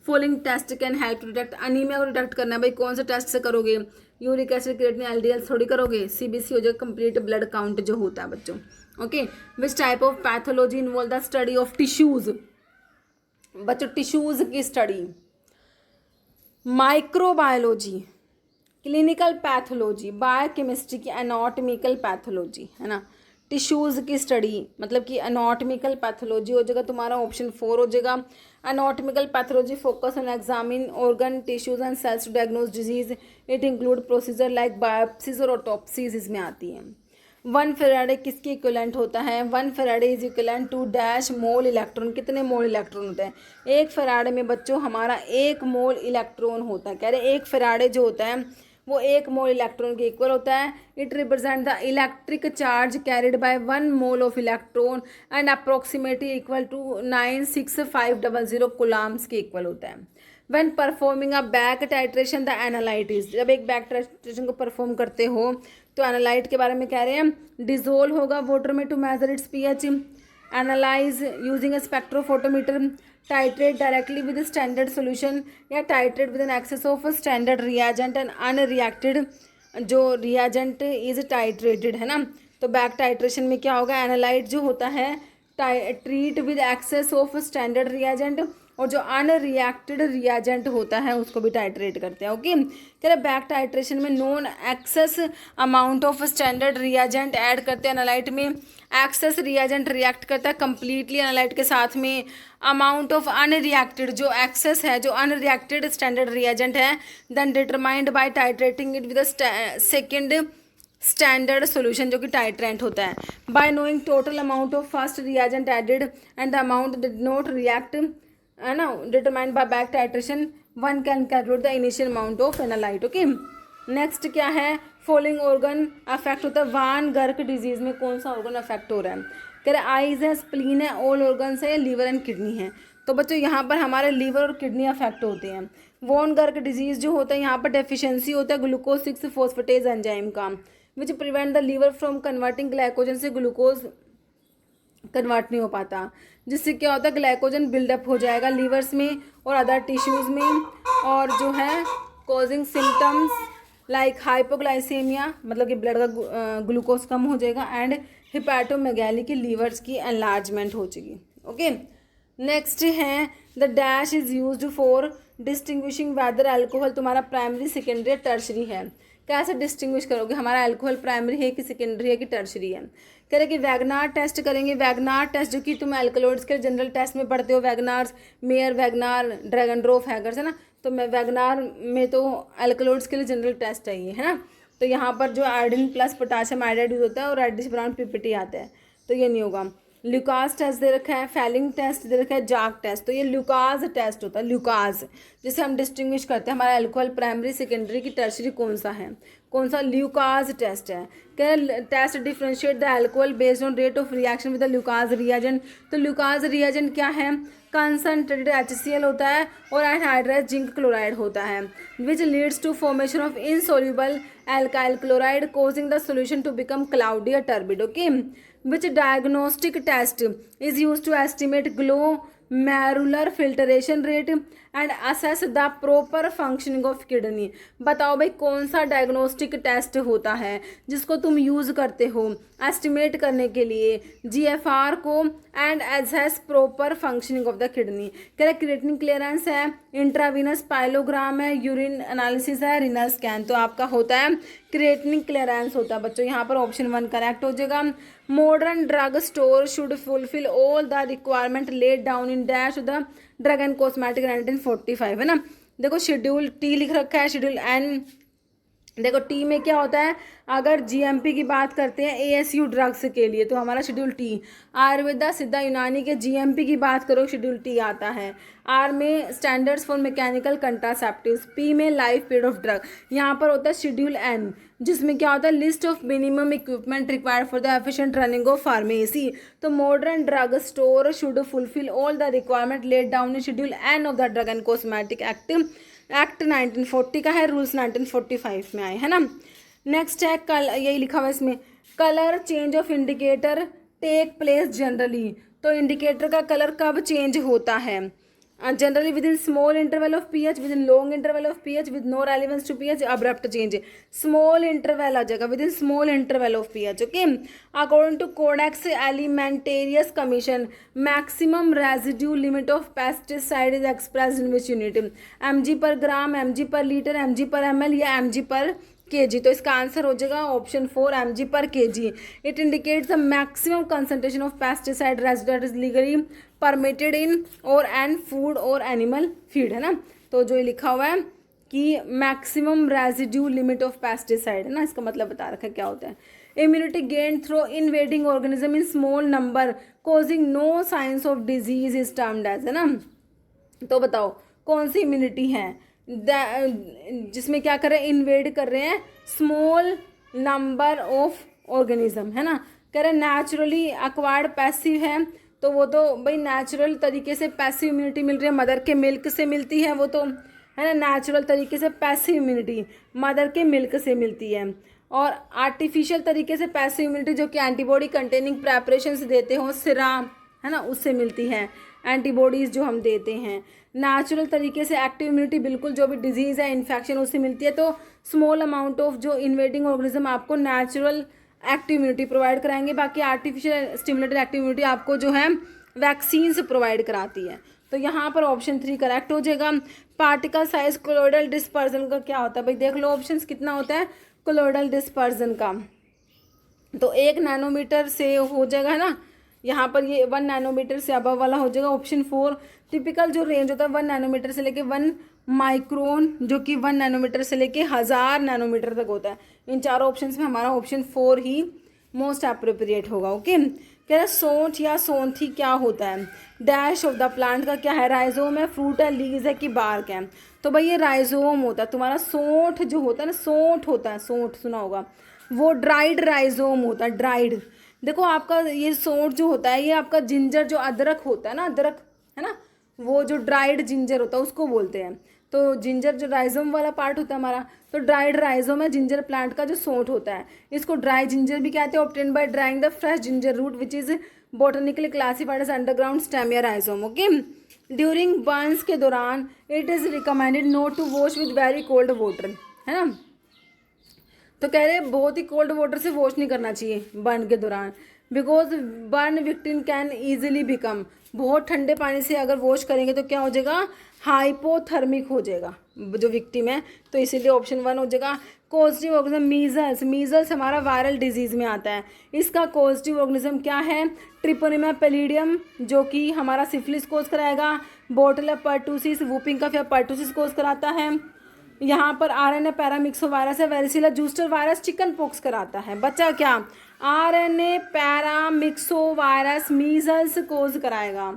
following test can help to detect anaemia को detect करना है भाई, कौन से test से करोगे, uric acid creatinine LDL थोड़ी करोगे, CBC हो जाएगा कंप्लीट ब्लड काउंट जो होता है बच्चों। Okay, which type of pathology involve the study of tissues, बच्चों टिश्यूज की study, microbiology, clinical pathology, biochemistry की एनाटॉमिकल पैथोलॉजी, है ना, टिश्यूज़ की स्टडी, मतलब कि एनाटॉमिकल पैथोलॉजी हो जाएगा तुम्हारा, ऑप्शन 4 हो जाएगा। Anatomical pathology focus on examine organ tissues and cells to diagnose disease, it include procedure like biopsies और ऑटोप्सीज इसमें आती है। 1 फेराडे किसके इक्विवेलेंट होता है? 1 Faraday is equivalent to dash mole electron. कितने मोल इलेक्ट्रॉन होते हैं? 1 फेराडे में बच्चों हमारा 1 मोल इलेक्ट्रॉन होता है। कह रहे 1 फेराडे जो होता है वो 1 मोल इलेक्ट्रॉन के इक्वल होता है। It represent the electric charge carried by 1 mole of electron and approximately equal to 96500 coulombs के इक्वल होता है। When performing a back titration the analyte is, जब एक बैक टाइट्रेशन को परफॉर्म करते हो तो एनालाइट के बारे में कह रहे हैं डिजोल्व होगा वाटर में to measure its pH, analyse using a spectrophotometer, titrate directly with standard solution या titrate with an excess of standard reagent and unreacted जो रिएजेंट इज टाइट्रेटेड, है ना। तो बैक टाइट्रेशन में क्या होगा? एनालाइट जो होता है treat with excess of standard reagent और जो अनरिएक्टेड रिएजेंट होता है उसको भी टाइट्रेट करते हैं। ओके, कह रहे बैक टाइट्रेशन में non excess amount of standard reagent add करते हैं एनालाइट में, एक्सेस रिएजेंट रिएक्ट करता है कंप्लीटली एनालाइट के साथ में, अमाउंट ऑफ अनरिएक्टेड जो एक्सेस है जो अनरिएक्टेड स्टैंडर्ड रिएजेंट है then determined by titrating it with second standard solution जो कि टाइट्रेंट होता है। By knowing total amount of first reagent added and the amount did not react, है ना, determined by back titration one can calculate the initial amount of analyte. Okay, next क्या है? Following organ affect होता है वान गर्क disease में कौन सा ऑर्गन अफेक्ट हो रहा है? कह रहे आईज है, स्प्लीन है, ऑल ऑर्गन्स है, लीवर एंड किडनी है। तो बच्चों यहाँ पर हमारे लीवर और किडनी अफेक्ट होते हैं। वॉन गर्क डिजीज जो होता है यहाँ पर डेफिशिएंसी होता है ग्लूकोज 6 फॉस्फेटेज एंजाइम का which prevent the liver from converting glycogen से ग्लूकोज कन्वर्ट नहीं हो पाता, जिससे क्या होता है ग्लाइकोजन बिल्डअप हो जाएगा लीवर्स में और अदर टिश्यूज़ में, और जो है कॉजिंग सिम्टम्स लाइक हाइपोग्लाइसेमिया, मतलब कि ब्लड का ग्लूकोज कम हो जाएगा, एंड हिपैटोमेगाली की लीवर्स की एनलार्जमेंट हो जाएगी। ओके, नेक्स्ट है the dash is used for distinguishing whether alcohol तुम्हारा प्राइमरी सेकेंडरी टर्शरी है। कैसे डिस्टिंग्विश करोगे हमारा अल्कोहल प्राइमरी है कि सेकेंडरी है कि टर्शरी है? कह रहे कि वैगनार टेस्ट करेंगे। वैगनार टेस्ट जो कि तुम अल्कलॉइड्स के जनरल टेस्ट में पढ़ते हो, वैगनार्स, मेयर वैगनार, ड्रैगनड्रॉफ हैगर्स, है ना। तो मैं वैगनार में तो अल्कलॉइड्स के लिए जनरल टेस्ट चाहिए, है ना। तो यहाँ पर जो iodine plus potassium iodide use होता है और रेडिश ब्राउन पीपीटी आता है, तो ये नहीं होगा। ल्यूकास टेस्ट दे रखा है, फैलिंग टेस्ट दे रखा है, जाग टेस्ट, तो ये ल्यूकास टेस्ट होता है। ल्यूकास जिसे हम डिस्टिंग्विश करते हैं हमारा अल्कोहल प्राइमरी सेकेंडरी की टर्शरी कौन सा है, कौन सा? ल्यूकास टेस्ट है। क्या test differentiate the alcohol based on rate of reaction with the Lucas reagent. तो ल्यूकास रिएजेंट क्या है? कंसनट्रेटेड HCl होता है और एनहाइड्राइज जिंक क्लोराइड होता है which leads to formation of insoluble alkyl chloride causing the solution to become cloudy और turbid. Okay, which diagnostic test is used to estimate glomerular filtration rate and assess the proper functioning of kidney। बताओ भाई कौन सा diagnostic test होता है जिसको तुम use करते हो एस्टिमेट करने के लिए GFR को and assess proper functioning of the kidney. कह रहे क्रिएटिनिन क्लियरेंस है, इंट्रावीनस पाइलोग्राम है, यूरिन एनालिसिस है, रिनल स्कैन। तो आपका होता है क्रिएटिनिन क्लियरेंस होता है बच्चों, यहाँ पर ऑप्शन 1 करेक्ट हो जाएगा। Modern drug store should fulfil all the requirement laid down in dash the drug and cosmetic 1945, है ना। देखो शेड्यूल T लिख रखा है, शेड्यूल N, देखो टी में क्या होता है, अगर GMP की बात करते हैं ASU ड्रग्स के लिए तो हमारा शेड्यूल T। आयुर्वेदा सिद्धा यूनानी के GMP की बात करो शेड्यूल T आता है। R में स्टैंडर्ड्स फॉर मैकेनिकल कंट्रासेप्टिव्स, P में लाइफ पीरियड ऑफ ड्रग, यहाँ पर होता है शेड्यूल N जिसमें क्या होता है list of minimum equipment required for the efficient running of pharmacy. तो modern drug store should fulfil all the requirement laid down in schedule N of the drug and cosmetic act 1940 का है, rules 1945 में आए, है ना। Next है यही लिखा हुआ है इसमें, colour change of indicator take place generally. तो इंडिकेटर का कलर कब चेंज होता है? Generally within small interval of pH, within long interval of pH with no relevance to pH, abrupt change. Small interval आ जाएगा, within small interval of pH. Okay. According to Codex Alimentarius Commission, maximum residue limit of pesticide is expressed in which unit? mg per gram, mg per liter, mg per ml या mg per kg. तो इसका answer हो जाएगा option 4 mg per kg. It indicates the maximum concentration of pesticide residue that is legally permitted in और N food और animal feed, है ना. तो जो ये लिखा हुआ है कि maximum residue limit of pesticide, है ना, इसका मतलब बता रखा है क्या होता है. Immunity gain through invading organism in small number causing no signs of disease is termed as, है ना. तो बताओ कौन सी इम्यूनिटी है जिसमें क्या कर रहे हैं, इन्वेड कर रहे हैं स्मॉल नंबर ऑफ ऑर्गेनिज्म, है ना. कह रहे हैं नेचुरली अक्वायर्ड पैसिव है, तो वो तो भाई नेचुरल तरीके से पैसिव इम्यूनिटी मिल रही है, मदर के मिल्क से मिलती है वो तो, है ना. नेचुरल तरीके से पैसिव इम्यूनिटी मदर के मिल्क से मिलती है. और आर्टिफिशियल तरीके से पैसिव इम्यूनिटी जो कि एंटीबॉडी कंटेनिंग प्रेपरेशंस देते हो सिरम, है ना, उससे मिलती है एंटीबॉडीज़ जो हम देते हैं. नेचुरल तरीके से एक्टिव इम्यूनिटी बिल्कुल जो भी डिजीज़ है इन्फेक्शन उससे मिलती है. तो स्मॉल अमाउंट ऑफ जो इन्वेडिंग ऑर्गेनिज्म आपको नेचुरल एक्टिव इम्यूनिटी प्रोवाइड कराएंगे. बाकी आर्टिफिशियल स्टिमुलेटेड एक्टिव इम्यूनिटी आपको जो है वैक्सीन से प्रोवाइड कराती है. तो यहाँ पर ऑप्शन 3 करेक्ट हो जाएगा. पार्टिकल साइज कोलोइडल डिस्पर्जन का क्या होता है भाई, देख लो ऑप्शंस कितना होता है कोलोइडल डिस्पर्जन का. तो 1 नैनोमीटर से हो जाएगा, है ना. यहाँ पर ये 1 नैनोमीटर से अबव वाला हो जाएगा ऑप्शन 4. टिपिकल जो रेंज होता है 1 नैनोमीटर से लेके 1 माइक्रोन, जो कि 1 नैनोमीटर से लेके 1000 नैनोमीटर तक होता है. इन चारों ऑप्शंस में हमारा ऑप्शन 4 ही मोस्ट अप्रोप्रिएट होगा. ओके. कह रहा है सोंठ या सोंथी क्या होता है, डैश ऑफ द प्लांट का क्या है, राइजोम है, फ्रूट है, लीव्स है कि बार्क है. तो भाई ये राइजोम होता है तुम्हारा. सोंठ जो होता है ना, सोंठ होता है, सोंठ सुना होगा, वो ड्राइड राइजोम होता है, ड्राइड. देखो आपका ये सोंठ जो होता है ये आपका जिंजर जो अदरक होता है ना, अदरक, है ना, वो जो ड्राइड जिंजर होता है उसको बोलते हैं. तो जिंजर जो राइजोम वाला पार्ट होता है हमारा, तो ड्राइड राइजोम है जिंजर प्लांट का जो सोंठ होता है. इसको ड्राई जिंजर भी कहते हैं, obtain by drying the fresh ginger root which is botanically classified as underground stem या राइजोम. ओके. ड्यूरिंग बर्न्स के दौरान it is recommended not to wash with very cold water, है ना. तो कह रहे हैं बहुत ही कोल्ड वाटर से वॉश नहीं करना चाहिए बर्न के दौरान, because burn victim can easily become, बहुत ठंडे पानी से अगर वॉश करेंगे तो क्या हो जाएगा, हाइपोथर्मिक हो जाएगा जो विक्टिम है. तो इसीलिए ऑप्शन 1 हो जाएगा. कॉजेटिव ऑर्गेनिज्म मीजल्स, मीजल्स हमारा वायरल डिजीज़ में आता है. इसका कॉजेटिव ऑर्गेनिज्म क्या है, ट्रिपोनिमा पैलिडियम जो कि हमारा सिफिलिस कोज कराएगा. बोटुला पर्टूसिस वूपिंग कफ या पर्टूसिस कोज कराता है. यहाँ पर RNA पैरामिक्सो वायरस है. वेरिसिला जूस्टर वायरस चिकन पॉक्स कराता है. बच्चा क्या, RNA पैरामिक्सो वायरस मीजल्स कोज कराएगा.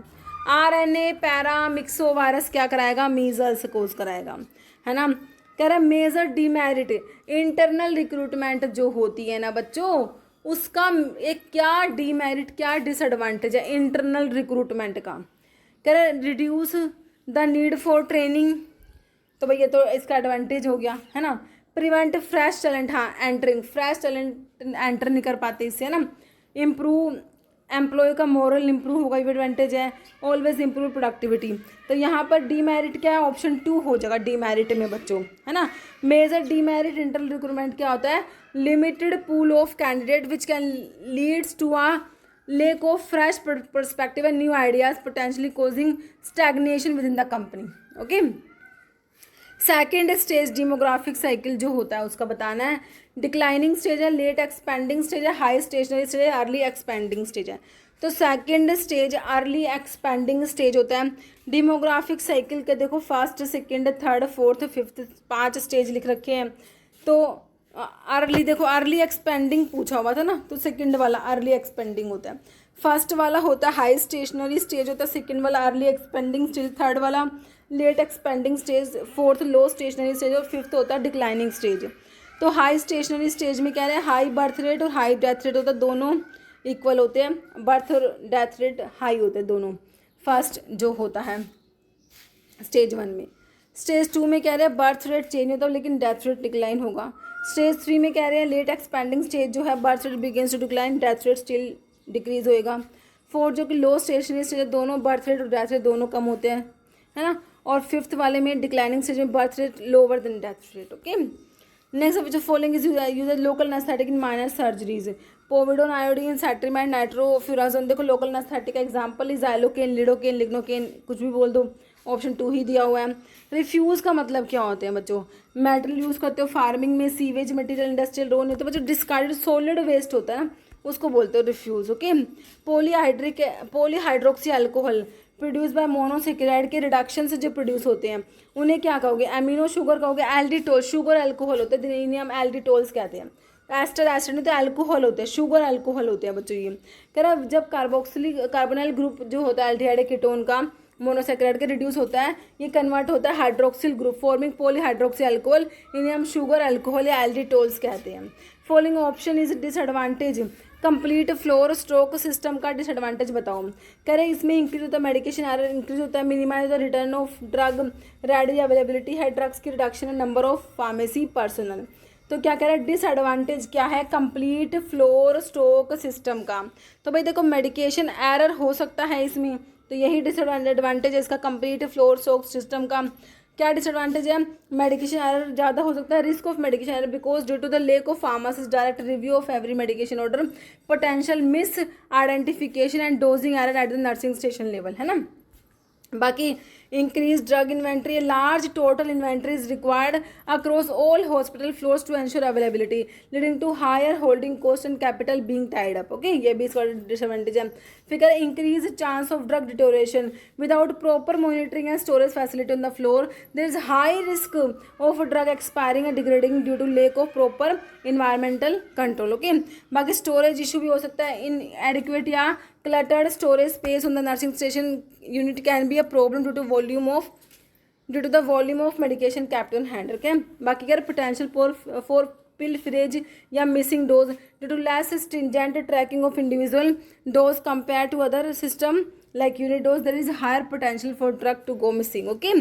RNA पैरामिक्सो वायरस क्या कराएगा, मीजल्स कोज कराएगा, है ना. कह रहा है मेजर डीमेरिट, इंटरनल रिक्रूटमेंट जो होती है ना बच्चों, उसका एक क्या डीमेरिट क्या डिसएडवांटेज है इंटरनल रिक्रूटमेंट का. कह रहा है reduce the need for training, तो भैया तो इसका एडवांटेज हो गया, है ना. प्रिवेंट फ्रेश टैलेंट, हाँ एंटरिंग, फ्रेश टैलेंट एंटर नहीं कर पाते इससे, है ना. इम्प्रूव एम्प्लॉय का मोरल इंप्रूव होगा, ये एडवांटेज है. Always improve productivity. तो यहाँ पर डीमेरिट क्या है, ऑप्शन 2 हो जाएगा डीमेरिट में बच्चों, है ना. मेजर डीमेरिट इंटरनल रिक्रूटमेंट क्या होता है, limited pool of candidate which can leads to a lack of fresh perspective and new ideas potentially causing stagnation within the company. okay. Second stage demographic cycle जो होता है उसका बताना है. Declining stage है, लेट एक्सपेंडिंग स्टेज है, high stationery stage है, early expanding stage है. तो second stage early expanding stage होता है. डेमोग्राफिक साइकिल के देखो first, second, third, fourth, fifth 5 stage लिख रखे हैं. तो अर्ली देखो अर्ली एक्सपेंडिंग पूछा हुआ था ना, तो सेकंड वाला अर्ली एक्सपेंडिंग होता है. फर्स्ट वाला होता है हाई स्टेशनरी स्टेज होता है, सेकंड वाला अर्ली एक्सपेंडिंग स्टेज, थर्ड वाला लेट एक्सपेंडिंग स्टेज, फोर्थ लो स्टेशनरी स्टेज और फिफ्थ होता है डिक्लाइनिंग स्टेज. तो हाई स्टेशनरी स्टेज में कह रहे हैं हाई बर्थ रेट और हाई डेथ रेट होता है, दोनों इक्वल होते हैं. बर्थ और डेथ रेट हाई होते हैं दोनों. फर्स्ट जो होता है स्टेज 1 में. स्टेज 2 में कह रहे हैं बर्थ रेट चेंज होता है लेकिन डेथ रेट डिक्लाइन होगा. स्टेज 3 में कह रहे हैं लेट एक्सपेंडिंग स्टेज जो है birth rate begins to decline, death rate still decrease होएगा. 4 जो कि लो स्टेशनरी स्टेज है, दोनों बर्थ रेट और डेथ रेट दोनों कम होते हैं. है ना, और 5th वाले में डिक्लाइनिंग स्टेज में birth rate lower than death rate. Okay, next of following is use local anaesthetic in minor surgeries, povidone, iodine, cetrimide, nitrofurazone. देखो लोकल एनेस्थेटिक का example is xylocaine, lidocaine, lignocaine, कुछ भी बोल दो, option 2 ही दिया हुआ है। रिफ्यूज़ का मतलब क्या होते हैं बच्चों, मेटल यूज़ करते हो फार्मिंग में, सीवेज मटेरियल, इंडस्ट्रियल रोन होते हैं बच्चों, डिस्कार्डेड सॉलिड वेस्ट होता है ना, उसको बोलते हो refuse. Okay, polyhydroxy alcohol produce by monosaccharide के रिडक्शन से जो प्रोड्यूस होते हैं उन्हें क्या कहोगे, एमिनो शुगर कहोगे, एल्डिटोल, शुगर अल्कोहल होते हैं, दिनेनियम एल्डिटोल्स कहते हैं। एस्टर एसिड नहीं तो अल्कोहल होते हैं, शुगर अल्कोहल होते हैं बच्चों। ये कह रहा है जब कार्बोनिल ग्रुप जो होता है एल्डिहाइड कीटोन का मोनोसेकेराइड के रिड्यूस होता है, ये कन्वर्ट होता है hydroxyl group forming polyhydroxy alcohol, इन्हें हम शुगर अल्कोहल या एल्डिटोल्स कहते हैं। Following option is disadvantage, complete floor stroke system का डिसएडवांटेज बताओ। कह रहे इसमें इंक्रीज होता है मेडिकेशन एरर, इंक्रीज होता है, minimize the return of drug, ready availability है ड्रग्स की, रिडक्शन है नंबर ऑफ फार्मेसी पर्सनल। तो क्या कह रहा है डिसएडवांटेज क्या है, कंप्लीट फ्लोर स्ट्रोक सिस्टम का। तो भाई देखो मेडिकेशन एरर हो सकता है इसमें, तो यही डिसएडवांटेज है इसका, कंप्लीट फ्लोर स्ट्रोक सिस्टम का। क्या डिसएडवांटेज है, मेडिकेशन एरर ज़्यादा हो सकता है, risk of medication error because due to the lack of pharmacist direct review of every medication order, potential misidentification and dosing error at the nursing station level, है ना। बाकी increased drug inventory, a large total inventory is required across all hospital floors to ensure availability, leading to higher holding cost and capital being tied up. Okay, ये भी इसका disadvantage है। फिर increase chance of drug deterioration without proper monitoring and storage facility on the floor, there is high risk of drug expiring and degrading due to lack of proper environmental control. Okay, बाकी storage issue भी हो सकता है, inadequate या cluttered storage space on the nursing station unit can be a problem due to the volume of medication kept on hand. Okay, बाकी क्या potential for pilferage या missing dose due to less stringent tracking of individual dose compared to other system like unit dose, there is higher potential for drug to go missing. Okay,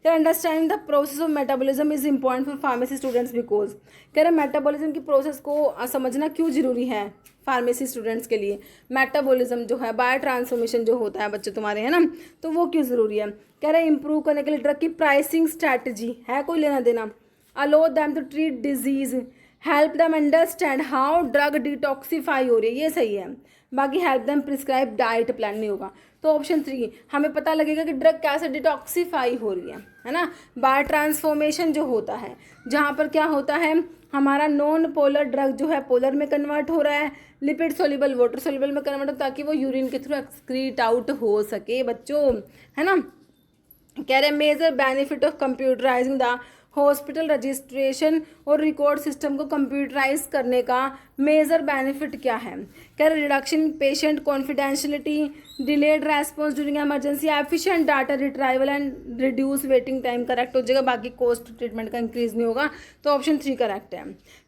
understanding the process of metabolism is important for pharmacy students because कह रहे metabolism की process को समझना क्यों जरूरी है pharmacy students के लिए। मेटाबॉलिज्म जो है बायो ट्रांसफॉर्मेशन जो होता है बच्चे तुम्हारे, है ना, तो वो क्यों ज़रूरी है। कह रहे इंप्रूव करने के लिए ड्रग की प्राइसिंग स्ट्रैटेजी है कोई लेना देना, allow them to treat disease, help them understand how drug detoxify हो रही है, ये सही है। बाकी help them prescribe diet plan नहीं होगा, तो ऑप्शन 3 हमें पता लगेगा कि ड्रग कैसे डिटॉक्सीफाई हो रही है ना। बायो ट्रांसफॉर्मेशन जो होता है जहाँ पर क्या होता है हमारा नॉन पोलर ड्रग जो है पोलर में कन्वर्ट हो रहा है, लिपिड सोल्यूबल वाटर सोल्यूबल में कन्वर्ट हो, ताकि वो यूरिन के थ्रू एक्सक्रीट आउट हो सके बच्चों, है ना। कह रहे major benefit of computerizing the hospital registration और रिकॉर्ड सिस्टम को कंप्यूटराइज करने का मेजर बेनिफिट क्या है। कह रहे reduction patient confidentiality, delayed response during emergency, efficient data retrieval and reduce waiting time correct हो जाएगा। बाकी कॉस्ट ट्रीटमेंट का इंक्रीज नहीं होगा, तो ऑप्शन 3 करेक्ट है।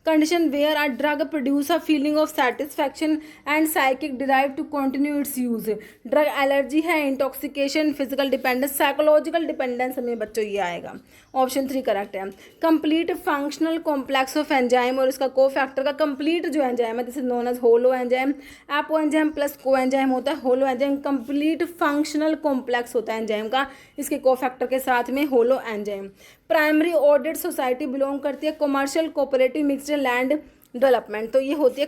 Condition where a drug produce a feeling of satisfaction and psychic drive to continue its use, drug allergy है, intoxication, physical dependence, psychological dependence में बच्चों ये आएगा, ऑप्शन 3 करेक्ट है। Complete functional complex of enzyme और इसका cofactor का complete जो एंजाइम है this is known as holoenzyme, apoenzyme plus coenzyme होता है, holoenzyme complete functional complex होता है एंजाइम का, इसके को फैक्टर के साथ में holo enzyme. Primary audit society belong करती है commercial cooperative mixed land development, तो ये होती है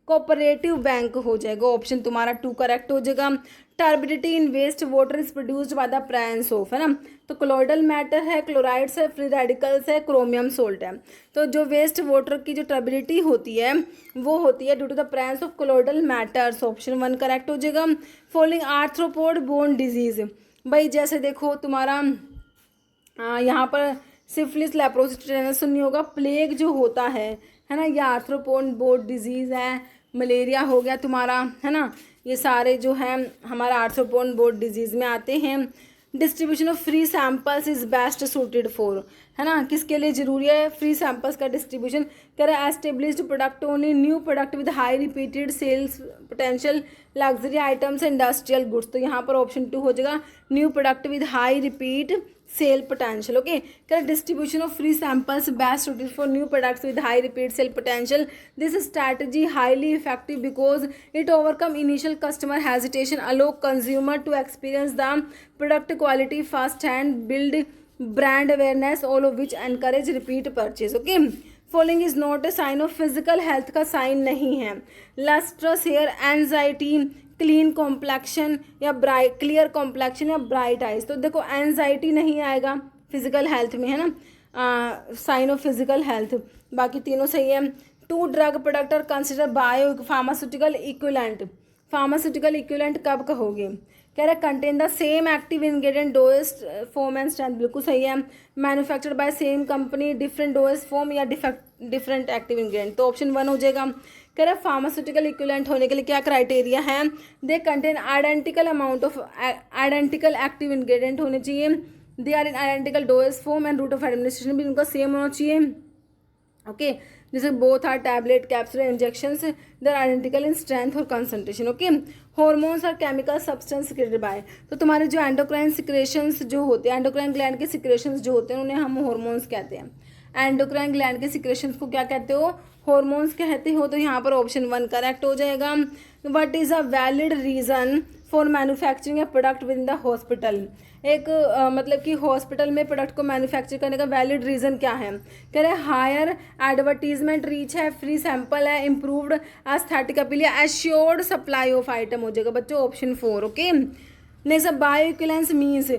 कोऑपरेटिव बैंक हो जाएगा, ऑप्शन तुम्हारा 2 करेक्ट हो जाएगा। Turbidity in waste water is produced by the presence of, है ना, तो कोलोइडल मैटर है, क्लोराइड्स है, फ्री रेडिकल्स है, क्रोमियम सोल्ट है। तो जो वेस्ट वाटर की जो टर्बिडिटी होती है वो होती है due to the presence of colloidal matters, option 1 correct हो जाएगा। फॉलोइंग आर्थ्रोपोड बोन डिजीज, भाई जैसे देखो तुम्हारा यहाँ पर सिफिलिस, लेप्रोसिस, टेटनस सुननी होगा, प्लेग जो होता है ना, ये आर्थ्रोपोड बोन डिजीज़ है, मलेरिया हो गया तुम्हारा, है ना, ये सारे जो हैं हमारा आर्थ्रोपोड बोन डिजीज़ में आते हैं। Distribution of free samples is best suited for, है ना, किसके लिए ज़रूरी है फ्री सैंपल्स का डिस्ट्रीब्यूशन। कह रहा है established product only new product with high repeated sales potential, luxury items, industrial goods, तो यहाँ पर ऑप्शन 2 हो जाएगा new product with high repeat sale potential. Okay, correct. Distribution of free samples best suited for new products with high repeat sale potential. This strategy highly effective because it overcome initial customer hesitation, allow consumer to experience the product quality firsthand, build brand awareness, all of which encourage repeat purchase. Okay, following is not a sign of physical health का sign नहीं है. Lustrous hair, anxiety, clean complexion या bright clear complexion या bright eyes. तो देखो anxiety नहीं आएगा physical health में, है ना, साइन ऑफ फिजिकल हेल्थ. बाकी तीनों सही है. Two drug product are consider biopharmaceutical equivalent. Pharmaceutical equivalent कब कहोगे? कह रहा है contain the same active ingredient dose form and strength. बिल्कुल सही है. Manufactured by same company different dose form या डिफरेंट एक्टिव इंग्रेडिएंट. तो ऑप्शन 1 हो जाएगा. कह रहा है फार्मास्यूटिकल इक्विवेलेंट होने के लिए क्या क्राइटेरिया है? They contain identical amount of identical active ingredient होने चाहिए. They are in identical dose form and route of administration भी उनका सेम होना चाहिए. ओके, जैसे both are tablet, capsule, injections, they are identical in strength और concentration. Okay, hormones और chemical substance secreted by. तो तुम्हारे जो एंडोक्राइन सिक्रेशंस जो होते हैं, एंडोक्राइन ग्लैंड के सिक्रेशंस जो होते हैं उन्हें हम हॉर्मोन्स कहते हैं. एंडोक्राइन ग्लैंड के सिक्रेशंस को क्या कहते हो? हॉर्मोन्स कहते हो. तो यहाँ पर ऑप्शन 1 करेक्ट हो जाएगा. What is a valid reason for manufacturing a product within the hospital. एक मतलब कि हॉस्पिटल में प्रोडक्ट को मैन्युफैक्चर करने का वैलिड रीज़न क्या है? कह रहे हायर एडवर्टीजमेंट रीच है, फ्री सैंपल है, इम्प्रूव्ड एस्थेटिक अपील या एश्योर्ड सप्लाई ऑफ आइटम हो जाएगा बच्चों, option 4. Okay, next bioequivalence means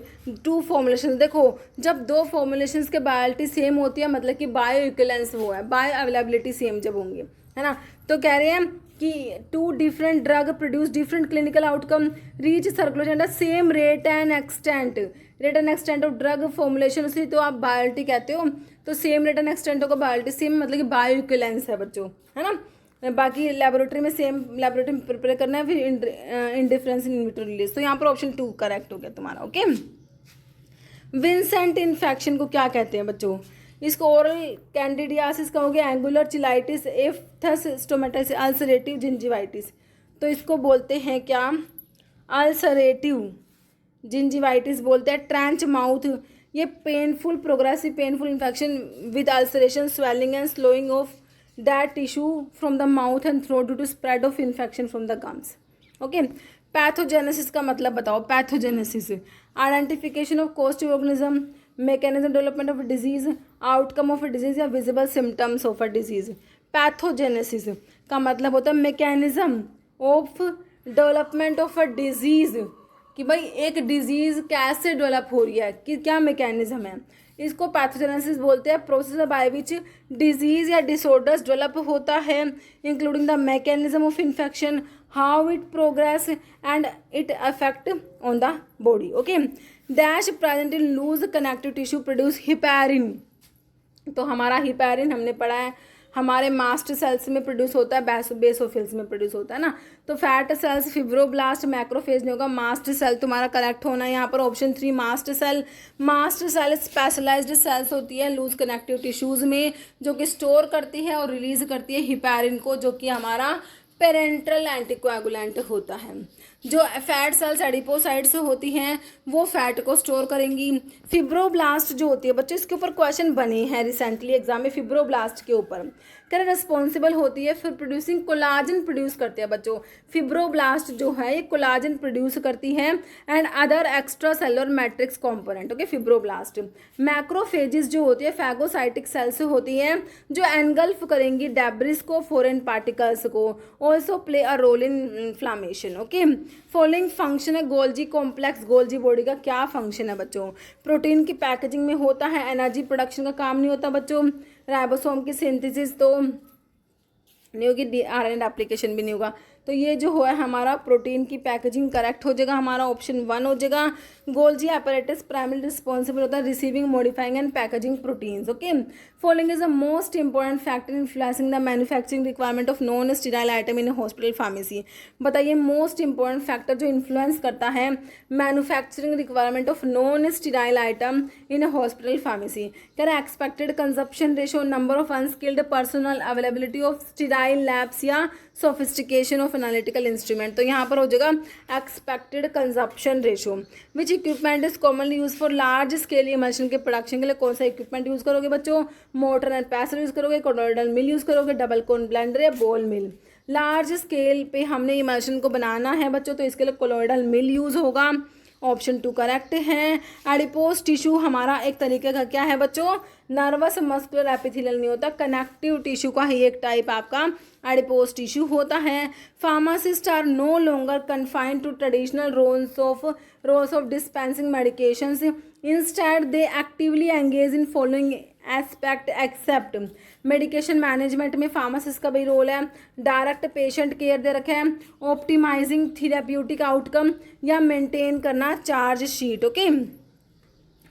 two formulation. देखो जब दो फॉर्मुलेशंस के बायोलिटी सेम होती है मतलब कि बायो इक्विवेलेंस वो है, बायो अवेलेबिलिटी सेम जब होंगे, है ना. तो कह रहे हैं कि two different drug produce different clinical outcome, reach circulation at the same rate and extent of drug formulation. उससे तो आप बायोलिटी कहते हो. तो सेम रेट एंड एक्सटेंट होगा बायोलिटी सेम मतलब कि बायो इक्विवेलेंस है बच्चों, है ना. बाकी लेबोरेटरी में सेम लेबोरेटरी में प्रिपेयर करना है, फिर इंडिफरेंस इन विट्रो रिलीज. तो यहाँ पर ऑप्शन 2 करेक्ट हो गया तुम्हारा. ओके, विंसेंट इन्फेक्शन को क्या कहते हैं बच्चों? इसको ओरल कैंडिडियासिस कहोगे, angular cheilitis, aphthous stomatitis, ulcerative gingivitis. तो इसको बोलते हैं क्या? अल्सरेटिव जिंजिवाइटिस बोलते हैं. ट्रेंच माउथ, ये painful progressive painful infection with ulceration, swelling and sloughing of that tissue from the mouth and throat due to spread of infection from the gums. Okay, pathogenesis का मतलब बताओ. Pathogenesis identification of cause to organism, mechanism development of disease, outcome of a disease या visible symptoms of a disease. Pathogenesis का मतलब होता है mechanism of development of a disease, कि भाई एक डिजीज कैसे डेवलप हो रही है, कि क्या मैकेनिज्म है. इसको पैथोजेनेसिस बोलते हैं. Process by which disease or disorders develop होता है, including the mechanism of infection, how it progress and it affect on the body. Okay, dash present in loose connective tissue produce heparin. तो हमारा heparin हमने पढ़ा है हमारे mast cells में produce होता है, बेसोफिल्स में प्रोड्यूस होता है ना. तो फैट सेल्स, फिब्रोब्लास्ट, मैक्रोफेज नहीं होगा, मास्ट सेल तुम्हारा करेक्ट होना है यहाँ पर option 3 mast cell. Mast cell specialized cells होती है लूज कनेक्टिव टिश्यूज में जो कि स्टोर करती है और रिलीज करती है हिपैरिन को, जो कि हमारा पेरेंट्रल एंटीकोएगुलेंट होता है. जो फैट सेल्स एडिपोसाइट्स होती हैं वो फैट को स्टोर करेंगी. फिब्रोब्लास्ट जो होती है बच्चों, इसके ऊपर क्वेश्चन बने हैं रिसेंटली एग्जाम में फिब्रोब्लास्ट के ऊपर. क्या रिस्पॉन्सिबल होती है फिर प्रोड्यूसिंग कोलाजन प्रोड्यूस करते हैं बच्चों. फिब्रोब्लास्ट जो है ये कोलाजन प्रोड्यूस करती है and other extra cellular matrix component. Okay, fibroblast. Macrophages जो होती है फैगोसाइटिक सेल्स होती हैं जो एनगल्फ करेंगी डेब्रिस को, फॉरेन पार्टिकल्स को, also play a role in inflammation. Okay, following function है गोल्जी कॉम्प्लेक्स. गोल्जी बॉडी का क्या फंक्शन है बच्चों? प्रोटीन की पैकेजिंग में होता है, एनर्जी प्रोडक्शन का काम नहीं होता बच्चों, राइबोसोम की सिंथेसिस तो नहीं होगी, डीआरएनए एप्लीकेशन भी नहीं होगा. तो ये जो है हमारा प्रोटीन की पैकेजिंग करेक्ट हो जाएगा, हमारा ऑप्शन 1 हो जाएगा. गोल्जी apparatus प्राइमरी रिस्पॉन्सिबल होता है receiving, modifying and packaging proteins. Okay, following is the most important factor influencing the manufacturing requirement of non sterile item in hospital pharmacy. बताइए most important factor जो influence करता है manufacturing requirement of non sterile item in hospital pharmacy. कह रहे expected consumption ratio, number of unskilled personal, availability of sterile labs या sophistication of analytical instrument, तो यहाँ पर हो जाएगा expected consumption ratio. Which equipment is commonly use for large scale emulsion के production के लिए कौन सा इक्विपमेंट यूज़ करोगे बच्चों? मोटर एंड पैसर यूज़ करोगे, कोलॉइडल मिल यूज़ करोगे, डबल कोन ब्लेंडर या बॉल मिल। लार्ज स्केल पे हमने इमल्शन को बनाना है बच्चों, तो इसके लिए कोलॉइडल मिल यूज़ होगा। ऑप्शन 2 करेक्ट है। एडिपोज टिश्यू हमारा एक तरीके का क्या है बच्चों? नर्वस मस्कुलर एपिथेलियल नहीं होता, कनेक्टिव टिश्यू का ही एक टाइप आपका एडिपोज टिश्यू होता है। Pharmacist are no longer confined to traditional roles of dispensing medications, instead they actively engage in following aspect except. Medication management में फार्मासिस्ट का भी रोल है, डायरेक्ट पेशेंट केयर दे रखे हैं, ऑप्टिमाइजिंग थेरेप्यूटिक आउटकम या maintain करना चार्ज शीट। ओके,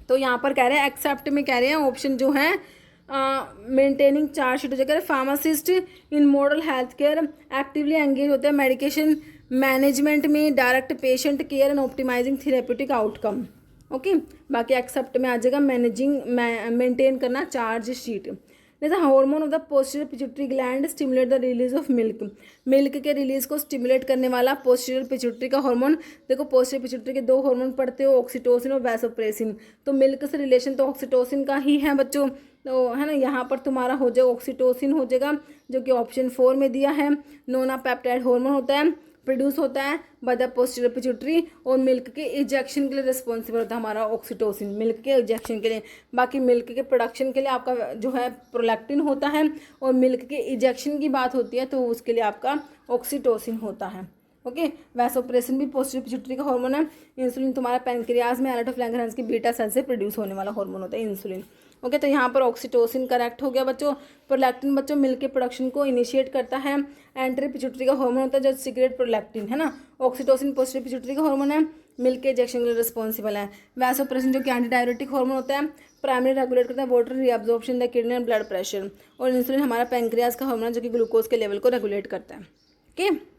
तो यहाँ पर कह रहे हैं एक्सेप्ट में कह रहे हैं ऑप्शन जो है मेंटेनिंग चार्ज शीट हो जाएगा। Pharmacist in model health care actively engage होते हैं मेडिकेशन मैनेजमेंट में, direct patient care and optimizing therapeutic outcome. Okay, बाकी एक्सेप्ट में आ जाएगा मेंटेन करना चार्ज शीट। जैसे hormone of the posterior pituitary gland stimulate the release of milk के रिलीज को स्टिमुलेट करने वाला पोस्टीरियर पिट्यूटरी का हार्मोन। देखो पोस्टीरियर पिट्यूटरी के 2 हार्मोन पढ़ते हो, ऑक्सीटोसिन और वैसोप्रेसिन, तो मिल्क से रिलेशन तो ऑक्सीटोसिन का ही है बच्चों, तो है ना। यहाँ पर तुम्हारा हो जाएगा ऑक्सीटोसिन हो जाएगा, जो कि ऑप्शन 4 में दिया है। नोना पेप्टाइड हार्मोन होता है, प्रोड्यूस होता है बाय द पोस्टीरियर पिट्यूटरी, और मिल्क के इजेक्शन के लिए रिस्पॉन्सिबल होता है हमारा ऑक्सीटोसिन, मिल्क के इजेक्शन के लिए। बाकी मिल्क के प्रोडक्शन के लिए आपका जो है प्रोलैक्टिन होता है, और मिल्क के इजेक्शन की बात होती है तो उसके लिए आपका ऑक्सीटोसिन होता है। ओके, वैसोप्रेसिन भी पोस्टीरियर पिट्यूटरी का हार्मोन है। इंसुलिन तुम्हारा पैनक्रियाज में एनाट ऑफ लैंगरहैंस की बीटा सेल से प्रोड्यूस होने वाला हार्मोन होता है इंसुलिन। ओके, तो यहाँ पर ऑक्सीटोसिन करेक्ट हो गया बच्चों। प्रोलैक्टिन बच्चों मिल्क के प्रोडक्शन को इनिशिएट करता है, एंट्री पिट्यूटरी का हार्मोन होता है जो सीक्रेट प्रोलैक्टिन है ना। ऑक्सीटोसिन पोस्टीरियर पिट्यूटरी का हार्मोन है, मिल्क के इंजेक्शन के लिए रिस्पॉन्सिबल है। वैसोप्रेसिन जो कि एंटी डायरेटिक हार्मोन होता है, प्राइमरी रेगुलेट करता है water reabsorption the kidney and blood pressure, और इंसुलिन हमारा पैनक्रियाज का हार्मोन है जो कि ग्लूकोज के लेवल को रेगुलेट करता है। ओके।